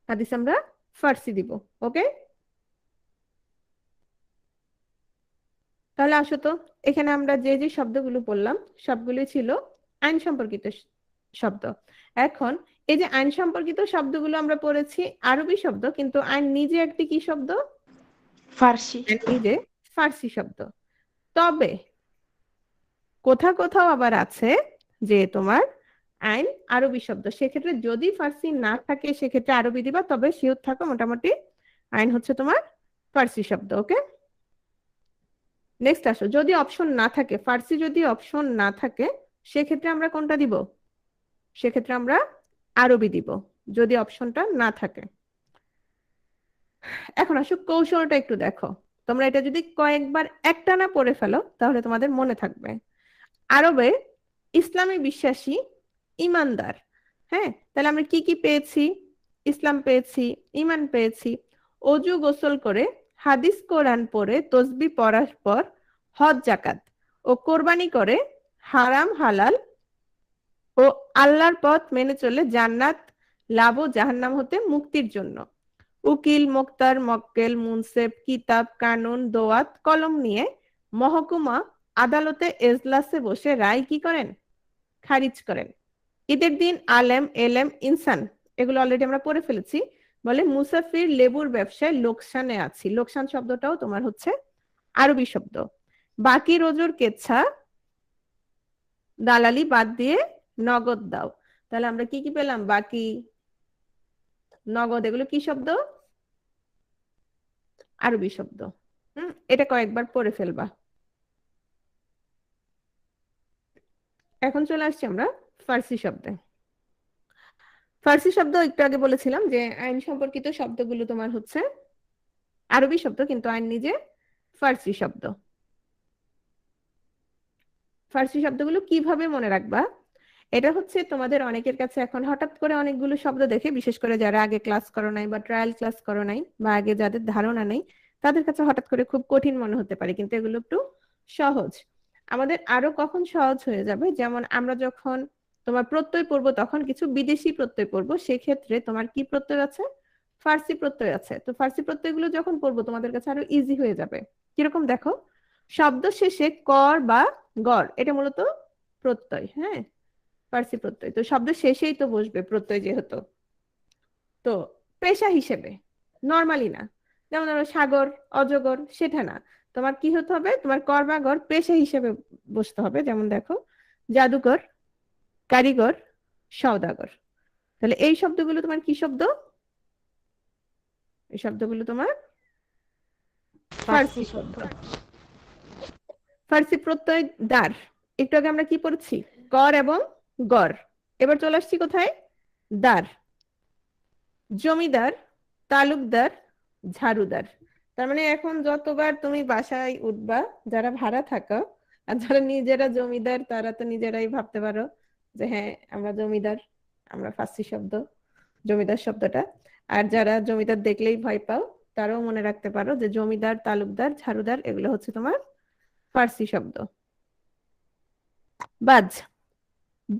হাদিস আমরা ফার্সি দিব। ওকে, তাহলে আসো তো, এখানে আমরা যে যে শব্দগুলো বললাম সবগুলোই ছিল আইন সম্পর্কিত শব্দ। এখন এই যে আইন সম্পর্কিত শব্দগুলো আমরা পড়েছি আরবি শব্দ, কিন্তু আইন নিজে একটি কি শব্দ, ফার্সি। আইন নিজে ফার্সি শব্দ। তবে কোথাও কোথাও আবার আছে যে তোমার আইন আরবি শব্দ, সেক্ষেত্রে যদি ফার্সি না থাকে সেক্ষেত্রে আরবি দিবা, তবে শিওর থাকো মোটামুটি আইন হচ্ছে তোমার ফার্সি শব্দ। ওকে, নেক্সট আসো, যদি অপশন না থাকে, ফার্সি যদি অপশন না থাকে সেক্ষেত্রে আমরা কোনটা দিব, সেক্ষেত্রে আমরা আরবি দিব যদি অপশনটা না থাকে। এখন আসো কৌশলটা একটু দেখো, তোমরা এটা যদি কয়েকবার একটানা পড়ে ফেলো তাহলে তোমাদের মনে থাকবে। আরবে ইসলামে বিশ্বাসী, ইমানদার, হ্যাঁ, তাহলে আমরা কি কি পেয়েছি, ইসলাম পেয়েছি, ইমান পেয়েছি, অজু গোসল করে, হাদিস কোরআন পড়ে, তসবি পড়ার পর হজ জাকাত ও কোরবানি করে, হারাম হালাল ও আল্লাহর পথ মেনে চলে জান্নাত লাভ ও জাহান্নাম হতে মুক্তির জন্য উকিল, মোক্তার, মক্কেল, মুনসেফ, কিতাব, কানুন, দোয়াত, কলম নিয়ে মহকুমা আদালতে এজলাসে বসে রায় কি করেন, খারিজ করেন। ঈদের দিন আলেম, এলেম, ইনসান, এগুলো অলরেডি আমরা পড়ে ফেলেছি। বলে মুসাফির লেবুর ব্যবসায় লোকসানে আছি, লোকসান শব্দটাও তোমার হচ্ছে আরবি শব্দ। বাকি রোজুর কেচ্ছা, দালালি বাদ দিয়ে নগদ দাও। তাহলে আমরা কি কি পেলাম, বাকি, নগদ, এগুলো কি শব্দ, আরবি শব্দ। এটা কয়েকবার পড়ে ফেলবা। এখন চলে আসছি আমরা ফার্সি শব্দে। ফার্সি শব্দ একটু আগে বলেছিলাম যে আইন সম্পর্কিত শব্দগুলো তোমার হচ্ছে আরবি শব্দ, কিন্তু আইন নিজে ফার্সি শব্দ। ফার্সি শব্দগুলো কিভাবে মনে রাখবা, এটা হচ্ছে তোমাদের অনেকের কাছে এখন হঠাৎ করে অনেকগুলো শব্দ দেখে, বিশেষ করে যারা আগে ক্লাস করো নাই বা ট্রায়াল ক্লাস করো নাই বা আগে যাদের ধারণা নেই, তাদের কাছে হঠাৎ করে খুব কঠিন মনে হতে পারে, কিন্তু এগুলো একটু সহজ। আমাদের আরো কখন সহজ হয়ে যাবে, যেমন আমরা যখন তোমার প্রত্যয় পড়বো তখন কিছু বিদেশি প্রত্যয় পড়বো, সেক্ষেত্রে তোমার কি প্রত্যয় আছে, ফার্সি প্রত্যয় আছে। তো ফার্সি প্রত্যয়গুলো যখন পড়বো তোমাদের কাছে আরো ইজি হয়ে যাবে। কিরকম দেখো, শব্দ শেষে কর বা গড়, এটা মূলত প্রত্যয়, হ্যাঁ, ফার্সি প্রত্যয়। তো শব্দ শেষেই তো বসবে প্রত্যয় যেহেতু, তো পেশা হিসেবে নরমালি না, যেমন ধরো সাগর, অজগর, সেটা না, তোমার কি হতে হবে, তোমার কর বা গড় পেশা হিসেবে বসতে হবে। যেমন দেখো জাদুকর, কারিগর, সওদাগর। তাহলে এই শব্দগুলো তোমার কি শব্দ, এই শব্দগুলো তোমার ফার্সি শব্দ। ফার্সি প্রত্যয় দার, একটু আগে আমরা কি পড়ছি, কর এবং গড়। এবার চলে আসছি কোথায়, দার। জমিদার, তালুকদার, ঝাড়ুদার। তার মানে এখন যতবার তুমি বাসায় উঠবা, যারা ভাড়া থাকো আর যারা নিজেরা জমিদার, তারা তো নিজেরাই ভাবতে পারো যে হ্যাঁ আমরা জমিদার, আমরা ফার্সি শব্দ জমিদার শব্দটা। আর যারা জমিদার দেখলেই ভয় পাও, তারাও মনে রাখতে পারো যে জমিদার, তালুকদার, ঝাড়ুদার, এগুলো হচ্ছে তোমার ফার্সি শব্দ। বাজ,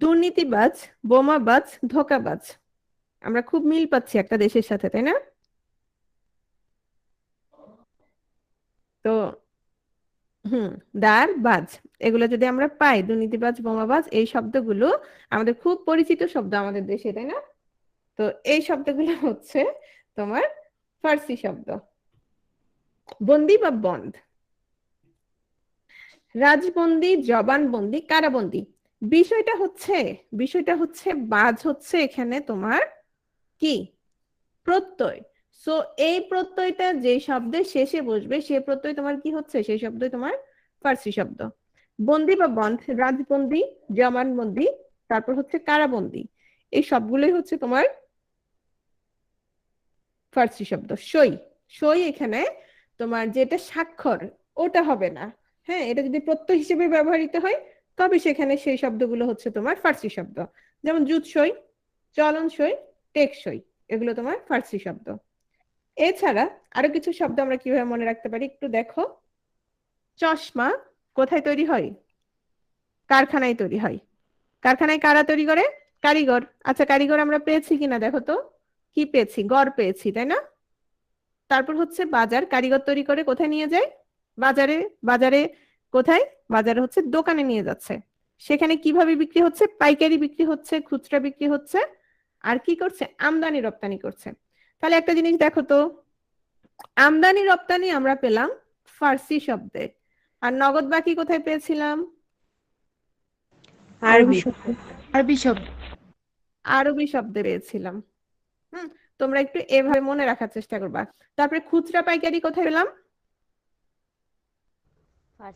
দুর্নীতিবাজ, বোমাবাজ, ধোঁকাবাজ। আমরা খুব মিল পাচ্ছি একটা দেশের সাথে, তাই না? তো দার, বাজ, এগুলো যদি আমরা পাই, দুর্নীতিবাজ, বোমাবাজ, এই শব্দগুলো আমাদের খুব পরিচিত শব্দ আমাদের দেশে, তাই না? তো এই শব্দগুলো হচ্ছে তোমার ফার্সি শব্দ। বন্দি বা বন্ধ, রাজবন্দি, জবানবন্দি, কারাবন্দি। বিষয়টা হচ্ছে বাজ হচ্ছে এখানে তোমার কি প্রত্যয়। সো এই প্রত্যয়টা যে শব্দের শেষে বসবে সে প্রত্যয় তোমার কি হচ্ছে, সেই শব্দ তোমার ফার্সি শব্দ। বন্দি বা বন্ধ, রাজবন্দি, জবানবন্দি, তারপর হচ্ছে কারাবন্দি, এই সবগুলোই হচ্ছে তোমার ফার্সি শব্দ। সই, সই এখানে তোমার যেটা স্বাক্ষর ওটা হবে না, হ্যাঁ, এটা যদি প্রত্যয় হিসেবে ব্যবহৃত হয় তবে সেখানে সেই শব্দগুলো হচ্ছে তোমার ফার্সি শব্দ। যেমন জুৎসই, চলনসই, টেকসই, এগুলো তোমার ফার্সি শব্দ। এছাড়া আরো কিছু শব্দ আমরা কিভাবে মনে রাখতে পারি একটু দেখো। চশমা কোথায় তৈরি হয়? কারখানায় তৈরি হয়। কারখানায় কারা তৈরি করে? কারিগর। আচ্ছা, কারিগর আমরা পেয়েছি কিনা দেখো তো, কি পেয়েছি? গড় পেয়েছি, তাই না? তারপর হচ্ছে বাজার, কারিগর তৈরি করে কোথায় নিয়ে যায়? বাজারে। বাজারে কোথায়? বাজারে হচ্ছে দোকানে নিয়ে যাচ্ছে। সেখানে কিভাবে বিক্রি হচ্ছে? পাইকারি বিক্রি হচ্ছে, খুচরা বিক্রি হচ্ছে, আর কি করছে? আমদানি রপ্তানি করছে। তাহলে একটা জিনিস দেখো তো, আমদানি রপ্তানি আমরা পেলাম ফার্সি শব্দে, আর নগদ বাকি কোথায় পেয়েছিলাম? আরবি। আরবি শব্দ। আরবি শব্দে পেয়েছিলাম। তোমরা একটু এভাবে মনে রাখার চেষ্টা করবা। তারপরে খুচরা পাইকারি কোথায় পেলাম?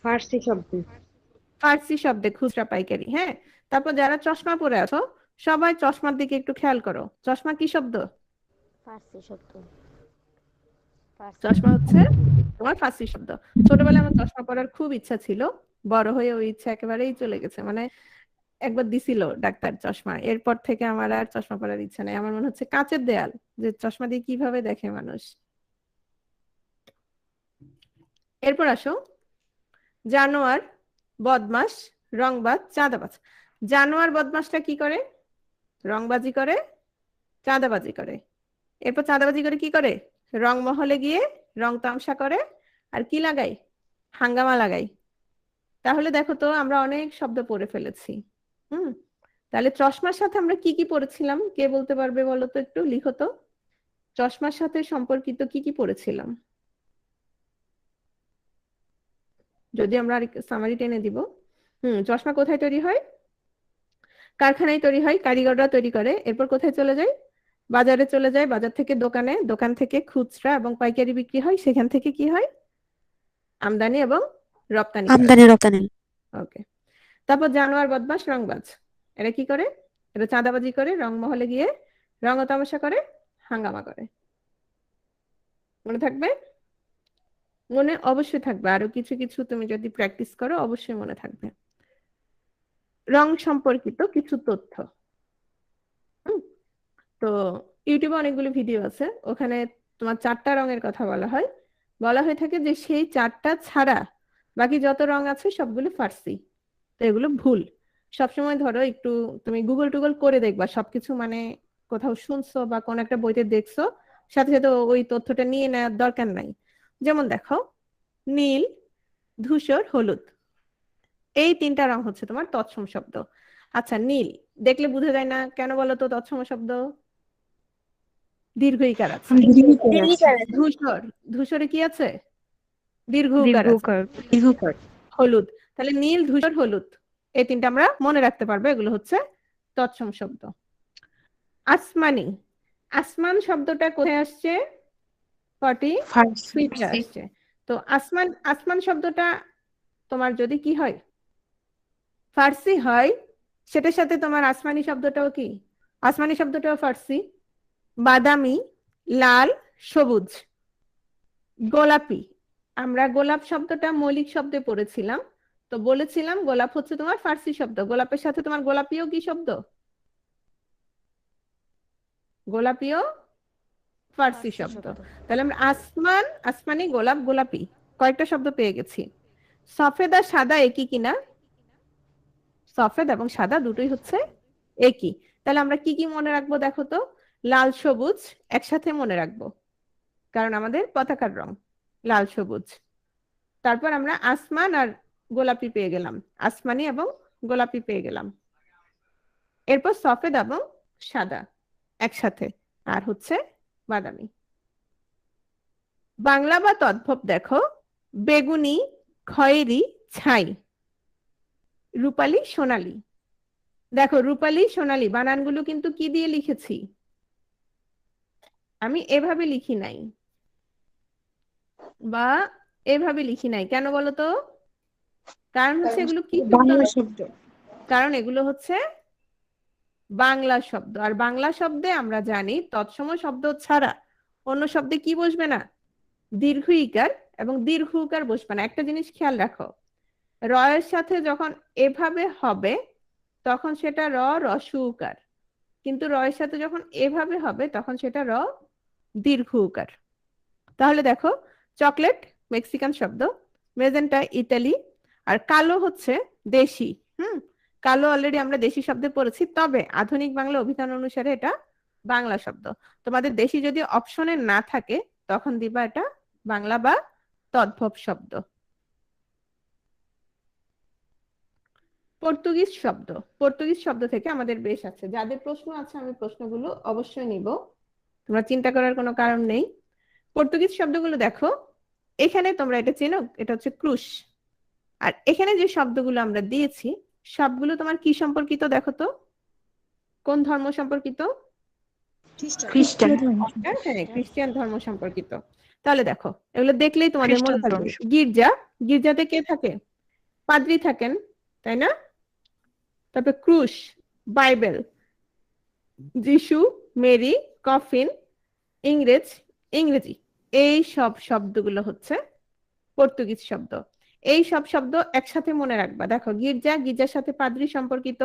ফার্সি শব্দ। ফার্সি শব্দে খুচরা পাইকারি। হ্যাঁ, তারপর যারা চশমা পরে আছো সবাই চশমার দিকে একটু খেয়াল করো। চশমা কি শব্দ? ফার্সি শব্দ। ফার্সি চশমা হচ্ছে তোমার ফার্সি শব্দ। ছোটবেলায় আমার চশমা পরার খুব ইচ্ছা ছিল, বড় হয়ে ওই ইচ্ছা একেবারেই চলে গেছে। মানে একবার দিছিল ডাক্তার চশমা, এরপর থেকে আমার আর চশমা পরার ইচ্ছা নেই। আমার মনে হচ্ছে কাঁচের দেয়াল, যে চশমা দিয়ে কিভাবে দেখে মানুষ। এরপর আসো, জানোয়ার, বদমাস, রংবাজ, চাঁদাবাজ। জানোয়ার বদমাসটা কি করে? রংবাজি করে, চাঁদাবাজি করে। এরপর চাঁদাবাজি করে কি করে? রং মহলে গিয়ে রং তামসা করে, আর কি লাগাই? হাঙ্গামা লাগাই। তাহলে দেখো তো আমরা অনেক শব্দ পড়ে ফেলেছি। হুম, তাহলে চশমার সাথে আমরা কি কি পড়েছিলাম? কে বলতে পারবে বলো তো, একটু লিখো তো। চশমার সাথে সম্পর্কিত কি কি পড়েছিলাম? যদি আমরা আর সামারি টেনে দিব। চশমা কোথায় তৈরি হয়? কারখানায় তৈরি হয়, কারিগররা তৈরি করে। এরপর কোথায় চলে যায়? বাজারে চলে যায়, বাজার থেকে দোকানে, দোকান থেকে খুচরা এবং পাইকারি বিক্রি হয়, সেখান থেকে কি হয়? আমদানি এবং রপ্তানি করা আমদানি হয়। রপ্তানি। ওকে। তারপর জানোয়ার, বদমাস, রংবাজ, এরা কি করে? এরা চাঁদাবাজি করে, রং মহলে গিয়ে রং তামাশা করে, হাঙ্গামা করে। মনে থাকবে? মনে অবশ্যই থাকবে, আরো কিছু কিছু তুমি যদি প্র্যাকটিস করো অবশ্যই মনে থাকবে। রং সম্পর্কিত কিছু তথ্য। হুম, তো ইউটিউবে অনেকগুলো ভিডিও আছে, ওখানে তোমার 4টা রঙের কথা বলা হয়। বলা হয়ে থাকে যে সেই 4টা ছাড়া বাকি যত রং আছে সবগুলো ফার্সি। তো এগুলো ভুল। সবসময় ধরো একটু তুমি গুগল টুগল করে দেখবা, সবকিছু মানে কোথাও শুনছো বা কোন একটা বইতে দেখছো, সাথে সাথে ওই তথ্যটা নিয়ে নেওয়ার দরকার নাই। যেমন দেখো, নীল, ধূসর, হলুদ, এই 3টা রং হচ্ছে তোমার তৎসম শব্দ। আচ্ছা, নীল দেখলে বোঝা যায় না কেন বলো তো তৎসম শব্দ? দীর্ঘ ইকার আছে। ধূসর, ধূসরে কি আছে? দীর্ঘ উকার আছে। দীর্ঘকার। হলুদ, তাহলে নীল, ধূসর, হলুদ, এই 3টা আমরা মনে রাখতে পারবো, এগুলো হচ্ছে তৎসম শব্দ। আসমানি, আসমান শব্দটা কোথায় আসছে? ফার্সি। 43 আসছে। তো আসমান, আসমান শব্দটা তোমার যদি কি হয়? ফার্সি হয়, সেটার সাথে তোমার আসমানি শব্দটাও কি? আসমানি শব্দটাও ফার্সি। বাদামি, লাল, সবুজ, গোলাপি। আমরা গোলাপ শব্দটা মৌলিক শব্দে পড়েছিলাম, তো বলেছিলাম গোলাপ হচ্ছে তোমার ফার্সি শব্দ। গোলাপের সাথে তোমার গোলাপিও কি শব্দ? গোলাপিও ফার্সি শব্দ। তাহলে আমরা আসমান, আসমানি, গোলাপ, গোলাপি, কয়েকটা শব্দ পেয়ে গেছি। সফেদ আর সাদা একই কিনা? সফেদ এবং সাদা দুটোই হচ্ছে একই। তাহলে আমরা কি কি মনে রাখবো দেখো তো? লাল সবুজ একসাথে মনে রাখবো, কারণ আমাদের পতাকার রং লাল সবুজ। তারপর আমরা আসমান আর গোলাপি পেয়ে গেলাম, আসমানি এবং গোলাপি পেয়ে গেলাম। এরপর সফেদ এবং সাদা একসাথে, আর হচ্ছে বাদামি। বাংলা বা তদ্ভব দেখো, বেগুনি, খয়েরি, ছাই, রূপালী, সোনালী। দেখো রূপালী সোনালী বানানগুলো কিন্তু কি দিয়ে লিখেছি, আমি এভাবে লিখি নাই বা এভাবে লিখি নাই, কেন বলো তো? কারণ হচ্ছে এগুলো কি শব্দ বাংলা নয়? শব্দ। কারণ এগুলো হচ্ছে বাংলা শব্দ, আর বাংলা শব্দে আমরা জানি তৎসম শব্দ ছাড়া অন্য শব্দে কি বসবে না, দীর্ঘ ইকার এবং দীর্ঘ উকার বসবে না। একটা জিনিস খেয়াল রাখো, রয়ের সাথে যখন এভাবে হবে তখন সেটা রস্য উকার, কিন্তু রয়ের সাথে যখন এভাবে হবে তখন সেটা দীর্ঘ উকার। তাহলে দেখো, চকলেট মেক্সিকান শব্দ, মেজেন্টা ইতালি, আর কালো হচ্ছে দেশি। কালো অলরেডি আমরা দেশি শব্দে পড়েছি, তবে আধুনিক বাংলা অভিধান অনুসারে এটা বাংলা শব্দ। তোমাদের দেশি যদি অপশনে না থাকে তখন দিবা এটা বাংলা বা তদ্ভব শব্দ। পর্তুগিজ শব্দ, পর্তুগিজ শব্দ থেকে আমাদের বেশ আছে, যাদের প্রশ্ন আছে আমি প্রশ্নগুলো অবশ্যই নিব, তোমরা চিন্তা করার কোনো কারণ নেই। পর্তুগিজ শব্দগুলো দেখো, এখানে তোমরা এটা চেনো, এটা হচ্ছে ক্রুশ। আর এখানে যে শব্দগুলো আমরা দিয়েছি সবগুলো তোমার কি সম্পর্কিত দেখো তো, কোন ধর্ম সম্পর্কিত? খ্রিস্টান। হ্যাঁ, খ্রিস্টান ধর্ম সম্পর্কিত। তাহলে দেখো এগুলো দেখলেই তোমাদের মনে খ্রিস্টান থাকবে। ধর্ম। গির্জা, গির্জাতে কে থাকে? পাদ্রী থাকেন, তাই না? তারপর ক্রুশ, বাইবেল, যিশু, মেরি, কফিন, ইংরেজ, ইংরেজি, এই সব শব্দগুলো হচ্ছে পর্তুগিজ শব্দ। এই সব শব্দ একসাথে মনে রাখবা। দেখো, গির্জা, গির্জার সাথে পাদ্রী সম্পর্কিত,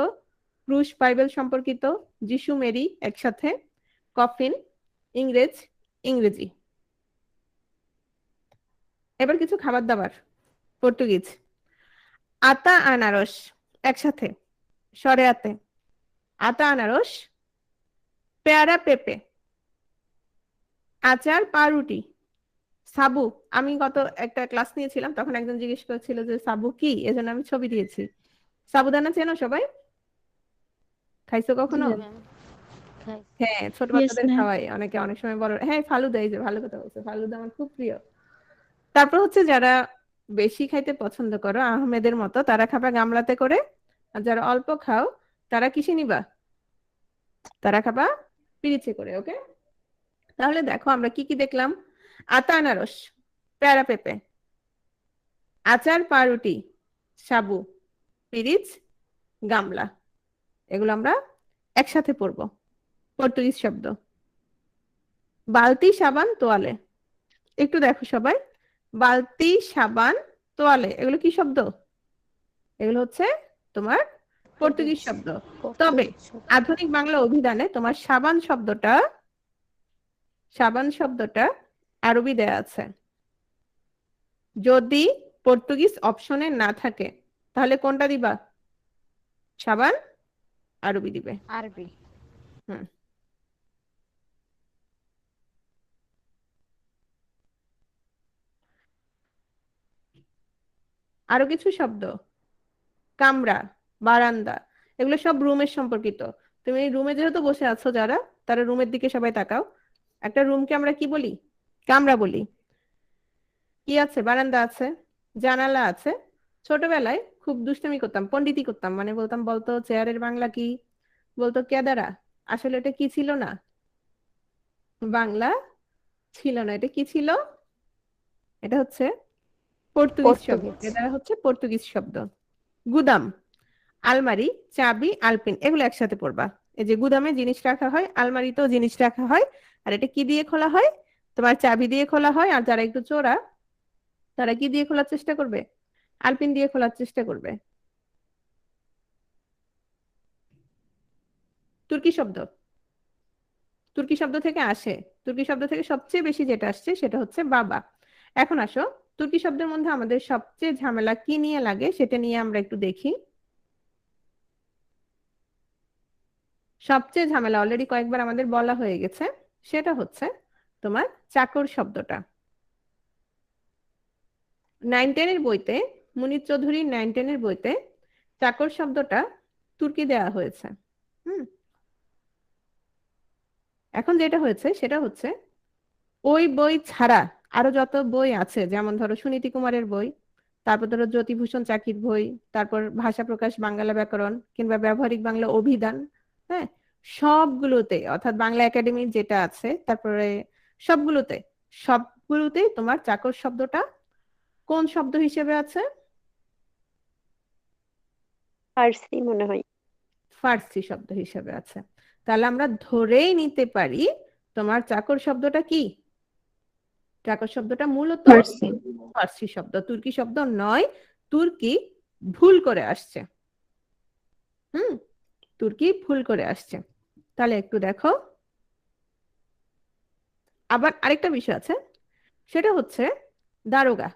ক্রুশ বাইবেল সম্পর্কিত, যিশু মেরি একসাথে, কফিন ইংরেজ, ইংরেজি। এবার কিছু খাবার দাবার পর্তুগিজ। আতা আনারস একসাথে, সরে আতে, আতা আনারস, পেয়ারা পেঁপে, আচার পাউরুটি, সাবু। আমি গত একটা ক্লাস নিয়েছিলাম, তখন একজন জিজ্ঞেস করেছিল যে সাবু কি, এজন্য আমি ছবি দিয়েছি। সাবুদানা চেনো সবাই? খাইছো কখনো? জি ম্যাম, খাই। হ্যাঁ, ছোট Yes, বাচ্চাদের ma'am. খাওয়াই অনেকে, অনেক সময় বড়। হ্যাঁ, ফালুদা, এই যে ভালো কথা বলছে, ফালুদা আমার খুব প্রিয়। তারপর হচ্ছে যারা বেশি খাইতে পছন্দ করো আহমেদের মতো, তারা খাবা গামলাতে করে, আর যারা অল্প খাও তারা কিসে নিবা, তারা খাবা পিরিচে করে। ওকে, তাহলে দেখো আমরা কি কি দেখলাম। আতা আনারস, পেয়ারা পেঁপে, আচার পাউরুটি, সাবু, পিরিচ, গামলা, এগুলো আমরা একসাথে পড়বো। পর্তুগিজ শব্দ। বালতি, সাবান, তোয়ালে। একটু দেখো সবাই, বালতি, সাবান, তোয়ালে, এগুলো কি শব্দ? এগুলো হচ্ছে তোমার পর্তুগিজ শব্দ। তবে পর্তুগিজ শব্দ। আধুনিক বাংলা অভিধানে তোমার সাবান শব্দটা আরবি দেয়া আছে। যদি পর্তুগিজ অপশনে না থাকে তাহলে কোনটা দিবা? সাবান আরবি দিবে। আরবি। হুম, আরো কিছু শব্দ, কামরা, বারান্দা, এগুলো সব রুমের সম্পর্কিত। তুমি রুমে যেহেতু বসে আছো যারা, তারা রুমের দিকে সবাই তাকাও। একটা রুমকে আমরা কি বলি? কামরা বলি। কি আছে? বারান্দা আছে, জানালা আছে। ছোটবেলায় খুব দুষ্টামি করতাম, পণ্ডিতি করতাম, মানে বলতাম বলতো চেয়ারের বাংলা কি, বলতো কেদারা। আসলে এটা কি ছিল না, বাংলা ছিল না, এটা কি ছিল? এটা হচ্ছে পর্তুগিজ শব্দ। পর্তুগিজ। কেদারা হচ্ছে পর্তুগিজ শব্দ। গুদাম, আলমারি, চাবি, আলপিন, এগুলো একসাথে পড়বা। এই যে গুদামে জিনিস রাখা হয়, আলমারিতেও জিনিস রাখা হয়। আর এটা কি দিয়ে খোলা হয়? তোমার চাবি দিয়ে খোলা হয়। আর যারা একটু চোরা তারা কি দিয়ে খোলার চেষ্টা করবে? আলপিন দিয়ে খোলার চেষ্টা করবে। তুর্কি শব্দ, তুর্কি শব্দ থেকে আসে, তুর্কি শব্দ থেকে সবচেয়ে বেশি যেটা আসছে সেটা হচ্ছে বাবা। এখন আসো, তুর্কি শব্দের মধ্যে আমাদের সবচেয়ে ঝামেলা কি নিয়ে লাগে সেটা নিয়ে আমরা একটু দেখি। সবচেয়ে ঝামেলা অলরেডি কয়েকবার আমাদের বলা হয়ে গেছে, সেটা হচ্ছে তোমার চাকর শব্দটা। 9-10 এর বইতে, মুনির চৌধুরীর 9-10 এর বইতে চাকর শব্দটা তুর্কি দেওয়া হয়েছে। এখন যেটা হয়েছে সেটা হচ্ছে ওই বই ছাড়া আরো যত বই আছে, যেমন ধরো সুনীতি কুমারের বই, তারপর ধরো জ্যোতিভূষণ চাকির বই, তারপর ভাষা প্রকাশ বাংলা ব্যাকরণ কিংবা ব্যবহারিক বাংলা অভিধান, হ্যাঁ, সবগুলোতে অর্থাৎ বাংলা একাডেমির যেটা আছে, তারপরে সবগুলোতে সবগুলোতেই তোমার চাকর শব্দটা কোন শব্দ হিসেবে আছে? ফার্সি মনে হয়। ফার্সি শব্দ হিসেবে আছে। তাহলে আমরা ধরেই নিতে পারি তোমার চাকর শব্দটা কি? চাকর শব্দটা মূলত ফার্সি। ফার্সি শব্দ, তুর্কি শব্দ নয়। তুর্কি ভুল করে আসছে। তুর্কি ভুল করে আসছে। তাহলে একটু দেখো, আবার আরেকটা বিষয় আছে, সেটা হচ্ছে দারোগা।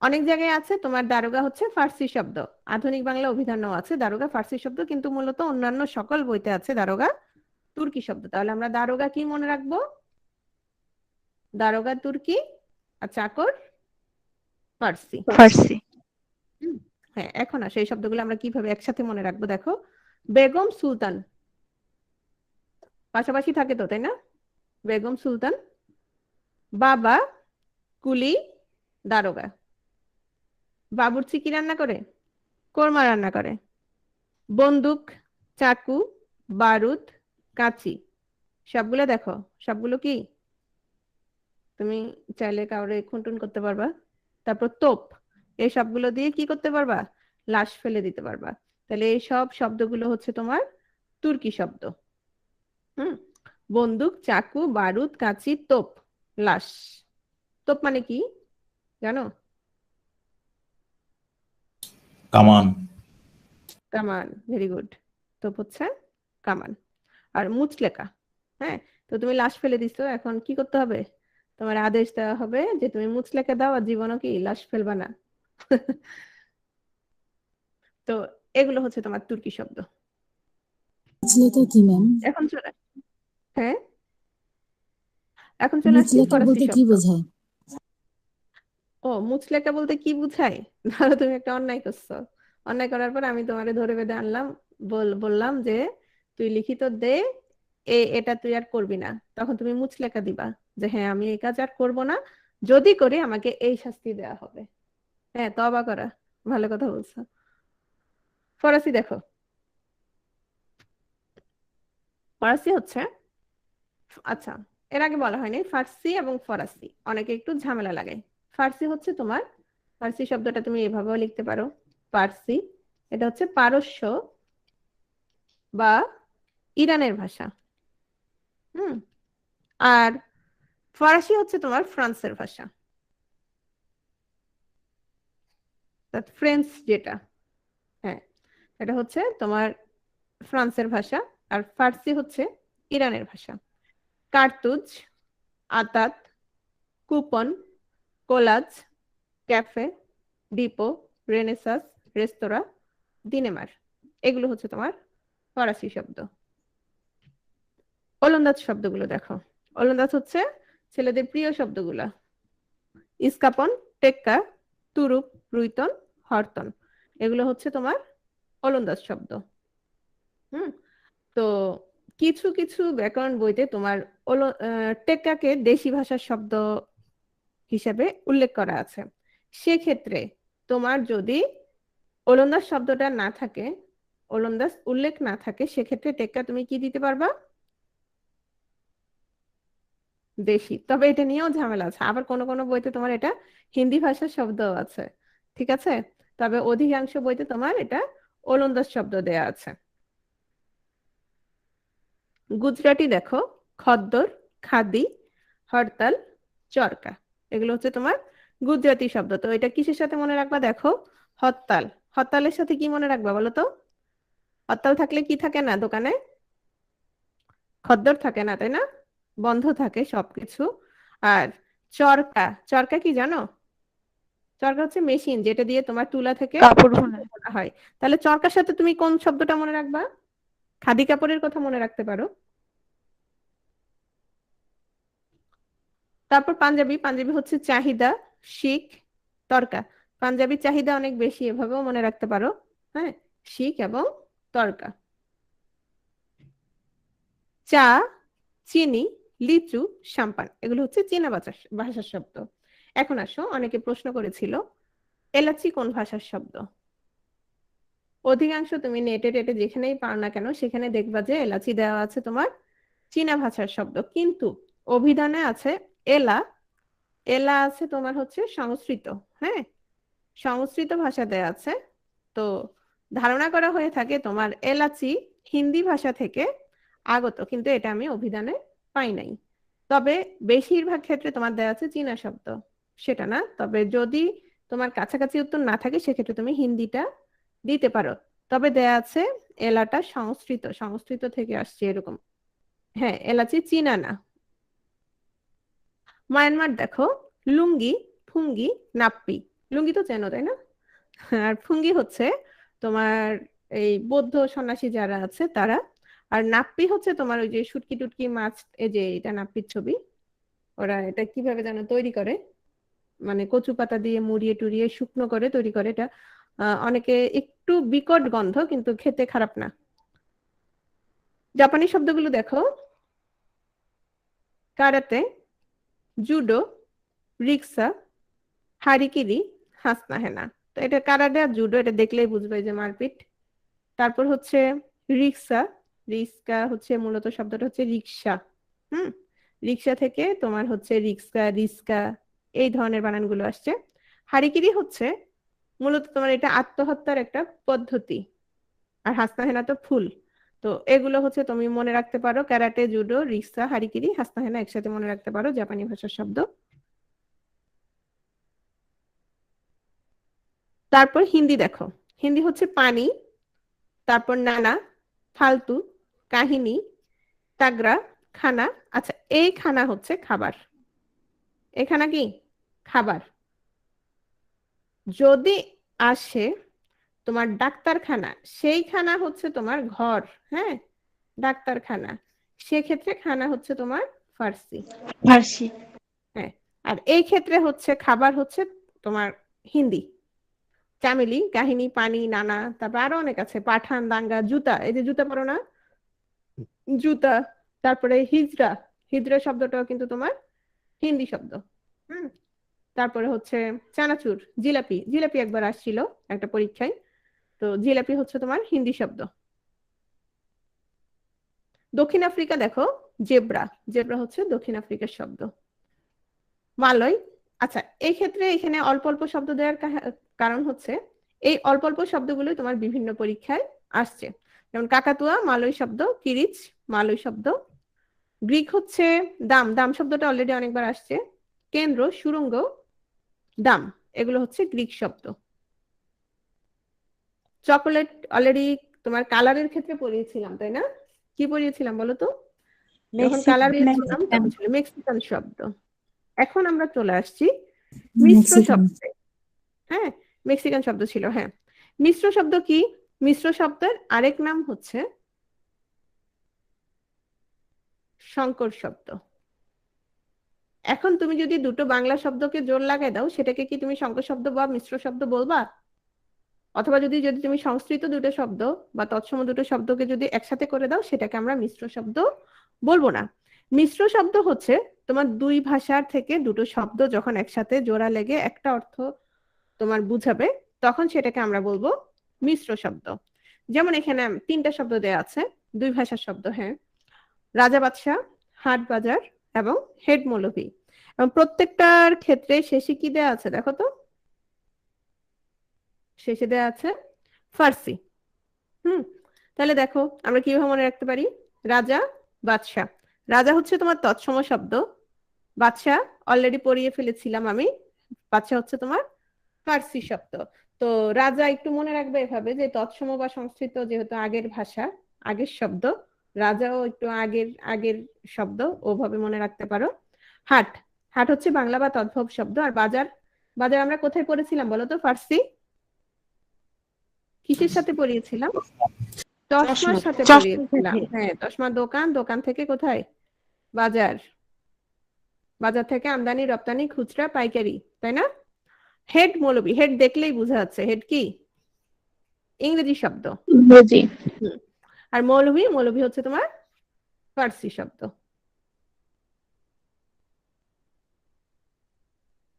অনেক জায়গায় আছে তোমার দারোগা হচ্ছে ফার্সি শব্দ, আধুনিক বাংলা অভিধানও আছে দারোগা ফার্সি শব্দ, কিন্তু মূলত অন্যান্য সকল বইতে আছে দারোগা তুর্কি শব্দ। তাহলে আমরা দারোগা কি মনে রাখবো? দারোগা তুর্কি আর চাকর ফার্সি। ফার্সি। হ্যাঁ, এখন আসে এই শব্দগুলো আমরা কিভাবে একসাথে মনে রাখবো। দেখো, বেগম সুলতান পাশাপাশি থাকে তো, তাই না? বেগম সুলতান, বাবা কুলি, দারোগা। বাবুর্চি কি রান্না করে? কোরমা রান্না করে। বন্দুক, চাকু, বারুদ, কাঁচি, সবগুলো দেখো, সবগুলো কি তুমি চাইলে কাউরে খুনটুন করতে পারবা। তারপর তোপ, এই সবগুলো দিয়ে কি করতে পারবা? লাশ ফেলে দিতে পারবা। তাহলে এই সব শব্দগুলো হচ্ছে তোমার তুর্কি শব্দ। বন্দুক, চাকু, বারুদ, কাঁচি, তোপ, লাশ। তোপ মানে কি জানো? কামান। কামান, ভেরি গুড। তোপ হচ্ছে কামান। আর মুচলেকা, হ্যাঁ, তো তুমি লাশ ফেলে দিছো, এখন কি করতে হবে? তোমার আদেশ দেওয়া হবে যে তুমি মুচলেকা দাও, আর জীবনও কি লাশ ফেলবা না। তো এগুলো হচ্ছে তোমার তুর্কি শব্দ। মুচলেকা কি ম্যাম? এখন চলে, হ্যাঁ, এখন চলে আসছি মুচলেকা ফরাসি বলতে কি শব্দ। বোঝায়? ও, মুচলেকা বলতে কি বুঝায়? ধরো তুমি একটা অন্যায় করছো, অন্যায় করার পর আমি তোমারে ধরে বেঁধে আনলাম, বললাম যে তুই লিখিত দে, এটা তুই আর করবি না। তখন তুমি মুচলেকা দিবা যে হ্যাঁ আমি এই কাজ আর করবো না, যদি করি আমাকে এই শাস্তি দেওয়া হবে। হ্যাঁ, তওবা করা, ভালো কথা বলছো। ফরাসি দেখো, ফরাসি হচ্ছে, আচ্ছা, এর আগে বলা হয়নি ফার্সি এবং ফরাসি, অনেকে একটু ঝামেলা লাগে। ফার্সি হচ্ছে তোমার, ফার্সি শব্দটা তুমি এভাবেও লিখতে পারো, ফার্সি, এটা হচ্ছে পারস্য বা ইরানের ভাষা। আর ফরাসি হচ্ছে তোমার ফ্রান্সের ভাষা, ফ্রেঞ্চ যেটা, হ্যাঁ, এটা হচ্ছে তোমার ফ্রান্সের ভাষা। আর ফার্সি হচ্ছে ইরানের ভাষা। কার্তুজ, আতাত, coupon, collage, cafe, depot, renaissance, রেস্তোরাঁ, দিনেমার, এগুলো হচ্ছে তোমার ফরাসি শব্দ। ওলন্দাজ শব্দগুলো দেখো, ওলন্দাজ হচ্ছে ছেলেদের প্রিয় শব্দগুলা, ইস্কাপন, টেক্কা, তুরুপ, রুইতন, হরতন, এগুলো হচ্ছে তোমার ওলন্দাজ শব্দ। তো কিছু কিছু ব্যাকরণ বইতে তোমার টেক্কাকে দেশি ভাষার শব্দ হিসেবে উল্লেখ করা আছে। সেক্ষেত্রে তোমার যদি ওলন্দাজ শব্দটা না থাকে, ওলন্দাজ উল্লেখ না থাকে, সেক্ষেত্রে টেক্কা তুমি কি দিতে পারবা? দেশি। তবে এটা নিয়েও ঝামেলা আছে, আবার কোন কোন বইতে তোমার এটা হিন্দি ভাষার শব্দ আছে, ঠিক আছে? তবে অধিকাংশ বইতে তোমার এটা ওলন্দাজ শব্দ দেয়া আছে। গুজরাটি দেখো, খদ্দর, খাদি, হরতাল, চরকা, এগুলো হচ্ছে তোমার গুজরাটি শব্দ। তো এটা কিসের সাথে মনে রাখবা? দেখো, হরতাল, হরতালের সাথে কি মনে রাখবা বলো তো? হরতাল থাকলে কি থাকে না দোকানে? খদ্দর থাকে না, তাই না? বন্ধ থাকে সবকিছু। আর চরকা, চরকা কি জানো? চরকা হচ্ছে মেশিন, যেটা দিয়ে তোমার তুলা থেকে কাপড় বোনা। বোনা হয়। তাহলে চরকার সাথে তুমি কোন শব্দটা মনে রাখবা? খাদি কাপড়ের কথা মনে রাখতে পারো। তারপর পাঞ্জাবি, পাঞ্জাবি হচ্ছে চাহিদা, শিখ, তরকা। পাঞ্জাবি চাহিদা অনেক বেশি, এভাবেও মনে রাখতে পারো, হ্যাঁ, শিখ এবং তরকা। চা, চিনি, লিচু, সাম্পান, এগুলো হচ্ছে চীনা ভাষার শব্দ। এখন আসো, অনেকে প্রশ্ন করেছিল এলাচি কোন ভাষার শব্দ। অধিকাংশ তুমি নেটে টেটে যেখানেই পাও না কেন সেখানে দেখবা যে এলাচি দেওয়া আছে তোমার চীনা ভাষার শব্দ, কিন্তু অভিধানে আছে এলা। এলা আছে তোমার হচ্ছে সংস্কৃত। হ্যাঁ, সংস্কৃত ভাষা দেয়া আছে। তো ধারণা করা হয়ে থাকে তোমার এলাচি হিন্দি ভাষা থেকে আগত, কিন্তু এটা আমি অভিধানে পাই নাই। তবে বেশিরভাগ ক্ষেত্রে তোমার দেয়া আছে চীনা শব্দ, সেটা না। তবে যদি তোমার কাছাকাছি উত্তর না থাকে সেক্ষেত্রে তুমি হিন্দিটা দিতে পারো। তবে দেয়া আছে এলাটা সংস্কৃত, সংস্কৃত থেকে আসছে এরকম। হ্যাঁ, এলাচি চীনা না। মায়ানমার দেখো, লুঙ্গি, ফুঙ্গি, নাপ্পি। লুঙ্গি তো চেনো তাই না? আর ফুঙ্গি হচ্ছে তোমার এই বৌদ্ধ সন্ন্যাসী যারা আছে তারা। আর নাপ্পি হচ্ছে তোমার ওই যে শুটকি টুটকি মাছ, এই যে এটা নাপ্পির ছবি। ওরা এটা কিভাবে যেন তৈরি করে, মানে কচু পাতা দিয়ে মুড়িয়ে টুড়িয়ে শুকনো করে তৈরি করে এটা। অনেকে একটু বিকট গন্ধ, কিন্তু খেতে খারাপ না। জাপানি শব্দগুলো দেখো, কারাতে, জুডো, রিক্সা, হারিকিরি, হাসনা হেনা। তো এটা কারাতে আর জুডো, এটা দেখলেই বুঝবে যে মারপিট। তারপর হচ্ছে রিক্সা, রিক্সা হচ্ছে মূলত শব্দটা হচ্ছে রিক্সা। হুম, রিক্সা থেকে তোমার হচ্ছে রিক্সা, রিস্কা, এই ধরনের বানানগুলো আসছে। হারিকিরি হচ্ছে মূলত তোমার এটা আত্মহত্যার একটা পদ্ধতি। আর হাসনা হেনা তো ফুল। তো এগুলো হচ্ছে তুমি মনে রাখতে পারো, ক্যারাটে, জুডো, রিক্সা, হারিকিরি, হাসনা হেনা একসাথে মনে রাখতে পারো জাপানি ভাষার শব্দ। তারপর হিন্দি দেখো, হিন্দি হচ্ছে পানি, তারপর নানা, ফালতু, কাহিনী, তাগরা, খানা। আচ্ছা, এই খানা হচ্ছে খাবার। এই খানা কি খাবার। যদি আসে তোমার ডাক্তারখানা, সেই খানা হচ্ছে তোমার ঘর। হ্যাঁ, ডাক্তারখানা, সেক্ষেত্রে খানা হচ্ছে তোমার ফার্সি। ফার্সি। হ্যাঁ, আর এই ক্ষেত্রে হচ্ছে খাবার হচ্ছে তোমার হিন্দি। চামেলি, কাহিনী, পানি, নানা, তারপর আরো অনেক আছে, পাঠান, দাঙ্গা, জুতা, এই যে জুতা পরো না, জুতা। তারপরে হিজড়া, হিজড়া শব্দটাও কিন্তু তোমার হিন্দি শব্দ। হুম, তারপরে হচ্ছে চানাচুর, জিলাপি, জিলাপি একবার আসছিল একটা পরীক্ষায়। তো জিলাপি হচ্ছে তোমার হিন্দি শব্দ। দক্ষিণ আফ্রিকা দেখো, জেব্রা, জেব্রা হচ্ছে দক্ষিণ আফ্রিকার শব্দ। মালয়, আচ্ছা এই ক্ষেত্রে এখানে অল্প অল্প শব্দ দেওয়ার কারণ হচ্ছে এই অল্প অল্প শব্দগুলো তোমার বিভিন্ন পরীক্ষায় আসছে। যেমন কাকাতুয়া মালয় শব্দ, কিরিচ মালয় শব্দ। গ্রিক হচ্ছে দাম, দাম শব্দটা অলরেডি অনেকবার আসছে। কেন্দ্র, সুড়ঙ্গ, দাম, এগুলো হচ্ছে গ্রিক শব্দ। চকোলেট অলরেডি তোমার কালারের ক্ষেত্রে পড়িয়েছিলাম তাই না? কি পড়িয়েছিলাম বলো তো? যখন কালার পড়িয়েছিলাম তখন ছিল মেক্সিকান শব্দ। এখন আমরা চলে আসছি মিশ্র মেক্সিকান। শব্দে। হ্যাঁ, মেক্সিকান শব্দ ছিল। হ্যাঁ, মিশ্র শব্দ কি? মিশ্র শব্দের আরেক নাম হচ্ছে সংকর শব্দ। এখন তুমি যদি দুটো বাংলা শব্দকে জোর লাগাই দাও, সেটাকে কি তুমি সংকর শব্দ বা মিশ্র শব্দ বলবা? অথবা যদি যদি তুমি সংস্কৃত দুটো শব্দ বা তৎসম দুটো শব্দকে যদি একসাথে করে দাও, সেটাকে আমরা মিশ্র শব্দ বলবো না। মিশ্র শব্দ হচ্ছে তোমার দুই ভাষার থেকে দুটো শব্দ যখন একসাথে জোড়া লেগে একটা অর্থ তোমার বুঝাবে, তখন সেটাকে আমরা বলবো মিশ্র শব্দ। যেমন এখানে তিনটা শব্দ দেয়া আছে, দুই ভাষার শব্দ। হ্যাঁ, রাজা বাদশাহ, হাট বাজার এবং হেড মৌলভী। এবং প্রত্যেকটার ক্ষেত্রে শেষে কি দেয়া আছে দেখো তো? শেষে দেয়া আছে ফার্সি। তাহলে দেখো আমরা কিভাবে মনে রাখতে পারি? রাজা, বাদশাহ। রাজা হচ্ছে তোমার তৎসম শব্দ, বাদশাহ অলরেডি পড়িয়ে ফেলেছিলাম আমি, বাদশাহ হচ্ছে তোমার ফার্সি শব্দ। তো রাজা একটু মনে রাখবে এভাবে যে তৎসম বা সংস্কৃত যেহেতু আগের ভাষা, আগের শব্দ, রাজাও একটু আগের আগের শব্দ, ওভাবে মনে রাখতে পারো। হাট, হাট হচ্ছে বাংলা বা তদ্ভব শব্দ। আর বাজার, বাজার আমরা কোথায় পড়েছিলাম বলো তো? ফার্সি কিসের সাথে পড়িয়েছিলাম? চশমার সাথে পড়িয়েছিলাম। হ্যাঁ, চশমার দোকান, দোকান থেকে কোথায়? বাজার, বাজার থেকে আমদানি রপ্তানি, খুচরা পাইকারি, তাই না? হেড মৌলবী, হেড দেখলেই বোঝা যাচ্ছে হেড কি ইংরেজি শব্দ। ইংরেজি। আর মৌলভী, মৌলভী হচ্ছে তোমার ফার্সি শব্দ।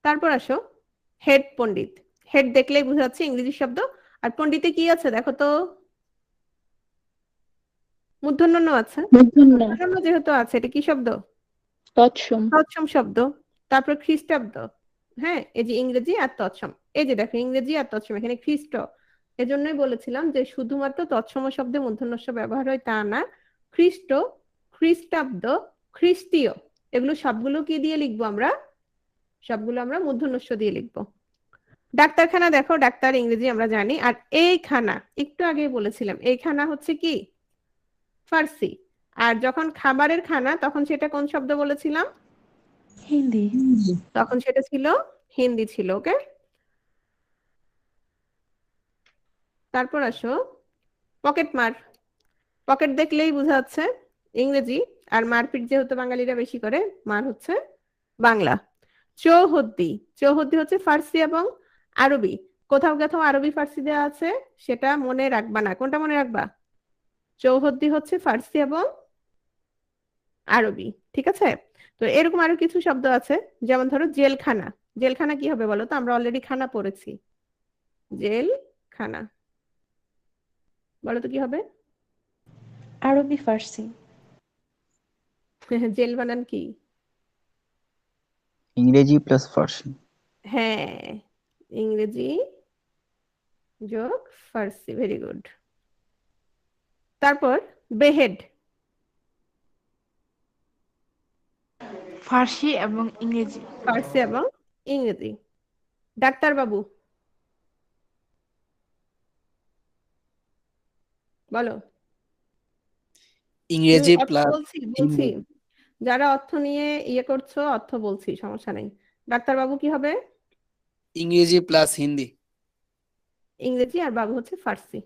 তারপর আসো হেড পণ্ডিত। হেড দেখলেই বোঝা যাচ্ছে ইংরেজি শব্দ। আর পণ্ডিতে কি আছে দেখো তো, মূর্ধন্য ণ আছে। মূর্ধন্য মূর্ধন্য যেহেতু আছে, এটা কি শব্দ? তৎসম তৎসম শব্দ। তারপর খ্রিস্টাব্দ, হ্যাঁ, এই যে ইংরেজি আর তৎসম, এই যে দেখো ইংরেজি আর তৎসম, এখানে খ্রিস্ট। এজন্যই বলেছিলাম যে শুধুমাত্র তৎসম শব্দে মূর্ধন্য ষ ব্যবহার হয় তা না, খ্রিস্ট, খ্রিস্টাব্দ, খ্রিস্টীয়, এগুলো সবগুলো কি দিয়ে লিখবো আমরা? সবগুলো আমরা মূর্ধন্য ষ দিয়ে লিখবো। ডাক্তারখানা দেখো, ডাক্তার ইংরেজি আমরা জানি। আর এই খানা, একটু আগে বলেছিলাম, এই খানা হচ্ছে কি? ফার্সি। আর যখন খাবারের খানা, তখন সেটা কোন শব্দ বলেছিলাম? হিন্দি। তখন সেটা ছিল হিন্দি ছিল। ওকে, তারপর আসো পকেট মার। পকেট দেখলেই বোঝা যাচ্ছে ইংরেজি, আর মারপিট যেহেতু বাঙালিরা বেশি করে, মার হচ্ছে বাংলা। চৌহদ্দি, চৌহদ্দি হচ্ছে ফার্সি এবং আরবি। কোথাও কোথাও আরবি ফার্সি দেওয়া আছে, সেটা মনে রাখবা না। কোনটা মনে রাখবা? চৌহদ্দি হচ্ছে ফার্সি এবং আরবি, ঠিক আছে? তো এরকম আরো কিছু শব্দ আছে, যেমন ধরো জেলখানা। জেলখানা কি হবে বলো তো? আমরা অলরেডি খানা পড়েছি। জেলখানা, বলো তো কি হবে? আরবি ফার্সি। জেল বানান কি? ইংরেজি প্লাস ফার্সি। হ্যাঁ, ইংরেজি যোগ ফার্সি, ভেরি গুড। তারপর বেহেড, ফার্সি এবং ইংরেজি। ফার্সি এবং ইংরেজি। ডাক্তার বাবু, বলো। ইংরেজি অর্থ প্লাস বলছি বলছি, হিন্দি। যারা অর্থ নিয়ে ইয়ে করছো, অর্থ বলছি, সমস্যা নেই। ডাক্তার বাবু কি হবে? ইংরেজি প্লাস হিন্দি। ইংরেজি, আর বাবু হচ্ছে ফার্সি।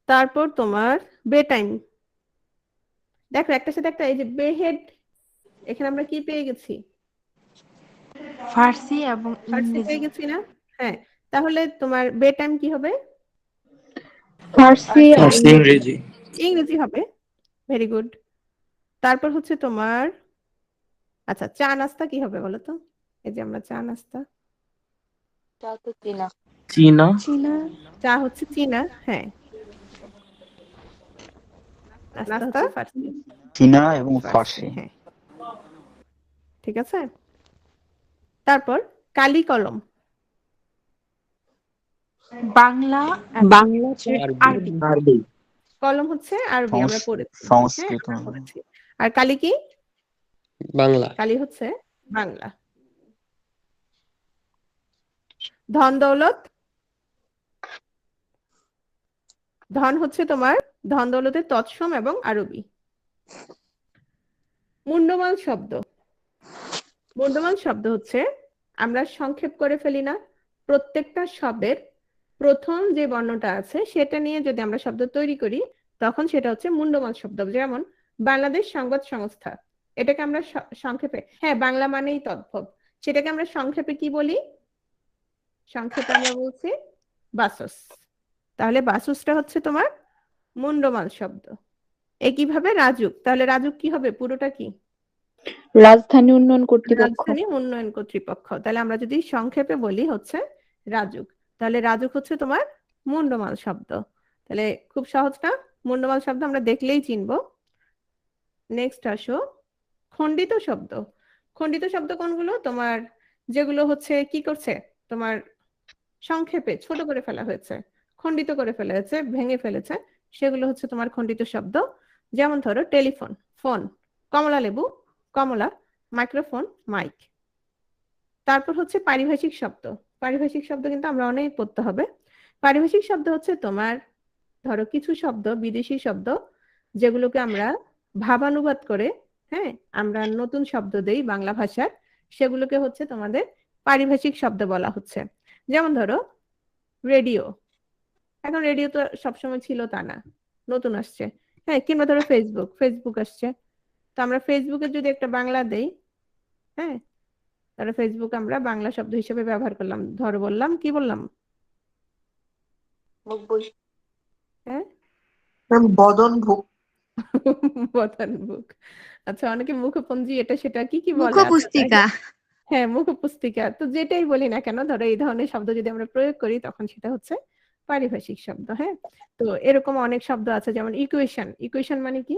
তারপর তোমার বে টাইম। দেখো একটার সাথে একটা, এই যে বেহেড, এখানে আমরা কি পেয়ে গেছি? ফার্সি এবং ফার্সি ইংরেজি। পেয়ে গেছি না? হ্যাঁ, তাহলে তোমার বে টাইম কি হবে? ফার্সি আর ফার্সি ইংরেজি। ইংরেজি হবে, ভেরি গুড। তারপর হচ্ছে তোমার, আচ্ছা, চা নাস্তা কি হবে বলো তো? এই যে আমরা চা নাস্তা, চীনা। চীনা। চা হচ্ছে চীনা, হ্যাঁ, নাস্তা হচ্ছে ফার্সি। চীনা এবং ফার্সি, ফার্সি। হ্যাঁ, ঠিক আছে। তারপর কালি কলম। বাংলা বাংলা আরবি। আরবি। কলম হচ্ছে আরবি, আমরা পড়েছি, হ্যাঁ সংস্কৃত। আমরা পড়েছি। আর কালি কি? বাংলা। কালি হচ্ছে বাংলা। ধন দৌলত, ধন হচ্ছে তোমার, ধন দৌলতের তৎসম এবং আরবি। মুন্ডমাল শব্দ, মুন্ডমাল শব্দ হচ্ছে, আমরা সংক্ষেপ করে ফেলি না, প্রত্যেকটা শব্দের প্রথম যে বর্ণটা আছে সেটা নিয়ে যদি আমরা শব্দ তৈরি করি, তখন সেটা হচ্ছে মুন্ডমাল শব্দ। যেমন বাংলাদেশ সংবাদ সংস্থা, এটাকে আমরা সংক্ষেপে, হ্যাঁ, বাংলা মানেই তদ্ভব, সেটাকে আমরা সংক্ষেপে কি বলি? সংক্ষেপে আমরা বলছি বাসস। তাহলে বাসসটা হচ্ছে তোমার মুন্ডমাল শব্দ। একইভাবে রাজুক, তাহলে রাজুক কি হবে? পুরোটা কি? রাজধানী উন্নয়ন কর্তৃপক্ষ। রাজধানী উন্নয়ন কর্তৃপক্ষ। তাহলে আমরা যদি সংক্ষেপে বলি হচ্ছে রাজুক, তাহলে রাজুক হচ্ছে তোমার মুন্ডমাল শব্দ। তাহলে খুব সহজ না? মুন্ডমাল শব্দ আমরা দেখলেই চিনবো। নেক্সট আসো খণ্ডিত শব্দ। খণ্ডিত শব্দ কোনগুলো? তোমার যেগুলো হচ্ছে কি করছে, তোমার সংক্ষেপে ছোট করে ফেলা হয়েছে, খণ্ডিত করে ফেলা হয়েছে, ভেঙে ফেলেছে, সেগুলো হচ্ছে তোমার খণ্ডিত শব্দ। যেমন ধরো টেলিফোন, ফোন, কমলা লেবু, কমলা, মাইক্রোফোন, মাইক। তারপর হচ্ছে পারিভাষিক শব্দ। পারিভাষিক শব্দ কিন্তু আমরা অনেক পড়তে হবে। পারিভাষিক শব্দ হচ্ছে তোমার, ধরো কিছু শব্দ বিদেশি শব্দ, যেগুলোকে আমরা ভাবানুবাদ করে, হ্যাঁ, আমরা নতুন শব্দ দেই বাংলা ভাষার, সেগুলোকে হচ্ছে তোমাদের পারিভাষিক শব্দ বলা হচ্ছে। যেমন ধরো রেডিও, এখন রেডিও তো সবসময় ছিল তা না, নতুন আসছে, হ্যাঁ। কিংবা ধরো ফেসবুক, ফেসবুক আসছে, তো আমরা ফেসবুকে যদি একটা বাংলা দেই, হ্যাঁ, তাহলে ফেসবুক আমরা বাংলা শব্দ হিসেবে ব্যবহার করলাম। ধরো বললাম, কি বললাম? হ্যাঁ, বদনভুক। বদনভুক। আচ্ছা, অনেকে মুখপঞ্জি এটা সেটা কি কি বলে, আচ্ছা, যাই মুখপুস্তিকা। হোক। হ্যাঁ, মুখপুস্তিকা। তো যেটাই বলি না কেন, ধরো এই ধরনের শব্দ যদি আমরা প্রয়োগ করি তখন সেটা হচ্ছে পারিভাষিক শব্দ। হ্যাঁ, তো এরকম অনেক শব্দ আছে, যেমন ইকুয়েশন। ইকুয়েশন মানে কি?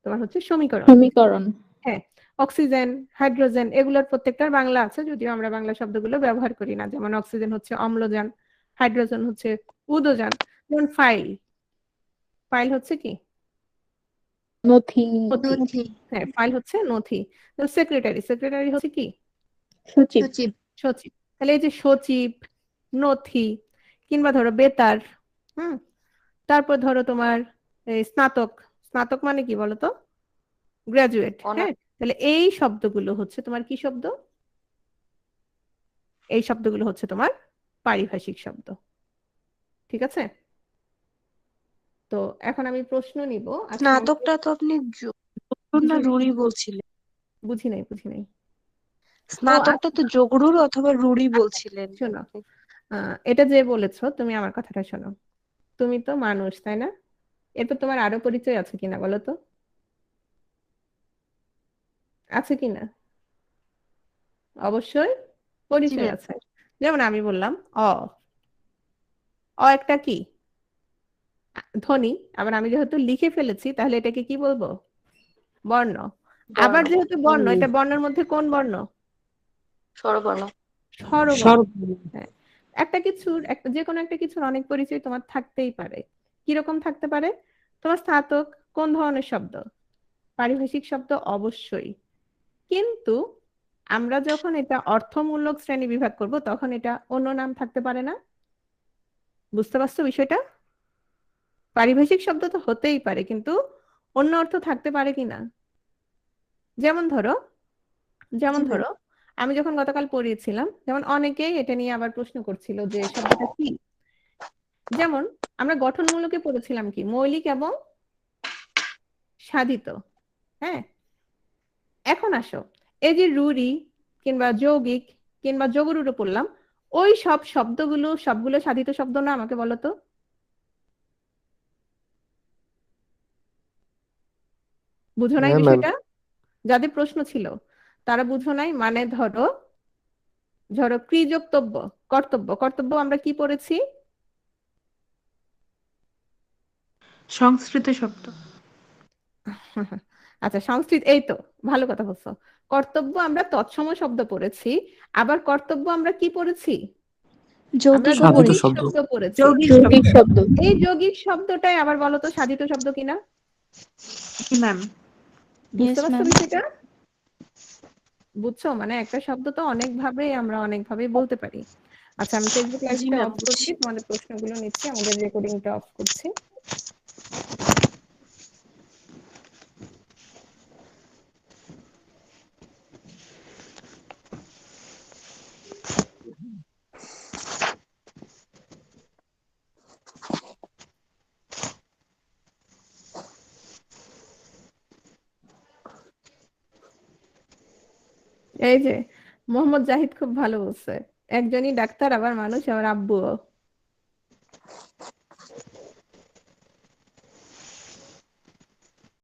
তোমার হচ্ছে সমীকরণ। সমীকরণ। হ্যাঁ, অক্সিজেন, হাইড্রোজেন, এগুলোর প্রত্যেকটার বাংলা আছে, যদিও আমরা বাংলা শব্দগুলো ব্যবহার করি না। যেমন অক্সিজেন হচ্ছে অম্লজান, হাইড্রোজেন হচ্ছে উদজান। যেমন ফাইল, ফাইল হচ্ছে কি? নথি। নথি। হ্যাঁ, ফাইল হচ্ছে নথি। সেক্রেটারি, সেক্রেটারি হচ্ছে কি? সচিব। সচিব। তাহলে এই যে সচিব, নথি, কিংবা ধরো বেতার। হুম, তারপর ধরো তোমার এই স্নাতক। স্নাতক মানে কি বলতো? গ্রাজুয়েট। হ্যাঁ, তাহলে এই শব্দগুলো হচ্ছে তোমার কি শব্দ? এই শব্দগুলো হচ্ছে তোমার পারিভাষিক শব্দ। ঠিক আছে? তো এখন আমি প্রশ্ন নিব। আচ্ছা, স্নাতকটা তো আপনি জগরুর না রুড়ি বলছিলেন? বুঝি নাই। স্নাতকটা তো জগরুর অথবা রুড়ি বলছিলেন। শোনো, এটা যে বলেছো তুমি, আমার কথাটা শোনো। তুমি তো মানুষ, তাই না? এরপর তোমার আরো পরিচয় আছে কিনা বলো তো? আছে কিনা? অবশ্যই পরিচয় ম্যাম। আছে। যেমন আমি বললাম অ একটা কি? ধ্বনি। আবার আমি যেহেতু লিখে ফেলেছি, তাহলে এটাকে কি বলবো? বর্ণ। আবার যেহেতু বর্ণ, এটা বর্ণের মধ্যে কোন বর্ণ? স্বরবর্ণ। স্বরবর্ণ। হ্যাঁ, একটা কিছুর, একটা যে কোনো একটা কিছুর অনেক পরিচয় তোমার থাকতেই পারে। কিরকম থাকতে পারে? তোমার স্নাতক কোন ধরনের শব্দ? পারিভাষিক শব্দ অবশ্যই। কিন্তু আমরা যখন এটা অর্থমূলক শ্রেণী বিভাগ করব, তখন এটা অন্য নাম থাকতে পারে না? বুঝতে পারছো বিষয়টা? পারিভাষিক শব্দ তো হতেই পারে, কিন্তু অন্য অর্থ থাকতে পারে কিনা? যেমন ধরো, আমি যখন গতকাল পড়িয়েছিলাম, যেমন অনেকেই এটা নিয়ে আবার প্রশ্ন করছিল যে শব্দটা কি। যেমন আমরা গঠনমূলকে পড়েছিলাম কি? মৌলিক এবং সাধিত। হ্যাঁ, এখন আসো, এই যে রুড়ি কিংবা যৌগিক কিংবা যোগরূঢ় পড়লাম, ওই সব শব্দগুলো সবগুলো সাধিত শব্দ না? আমাকে বলো তো। বুঝো নাই বিষয়টা? যাদের প্রশ্ন ছিল তারা বুঝো নাই। মানে ধরো, কৃযোক্তব্য, কর্তব্য। কর্তব্য আমরা কি পড়েছি? সংস্কৃত শব্দ। আচ্ছা, সংস্কৃত, এই তো ভালো কথা বলছো। কর্তব্য আমরা তৎসম শব্দ পড়েছি। আবার কর্তব্য আমরা কি পড়েছি? আমরা যৌগিক যৌগিক শব্দ পড়েছি। যৌগিক শব্দ। এই যৌগিক শব্দটাই আবার বলো তো সাধিত শব্দ কিনা? ম্যাম। বুঝতে পারছো বিষয়টা? বুঝছো? মানে একটা শব্দ তো অনেক ভাবেই আমরা অনেকভাবেই বলতে পারি। আচ্ছা, আমি ফেসবুক লাইভটা অফ করছি, তোমাদের প্রশ্নগুলো নিচ্ছি, আমাদের রেকর্ডিংটা অফ করছি। এই যে মোহাম্মদ জাহিদ খুব ভালো বলছে, একজনই ডাক্তার, আবার মানুষ, আবার আব্বুও।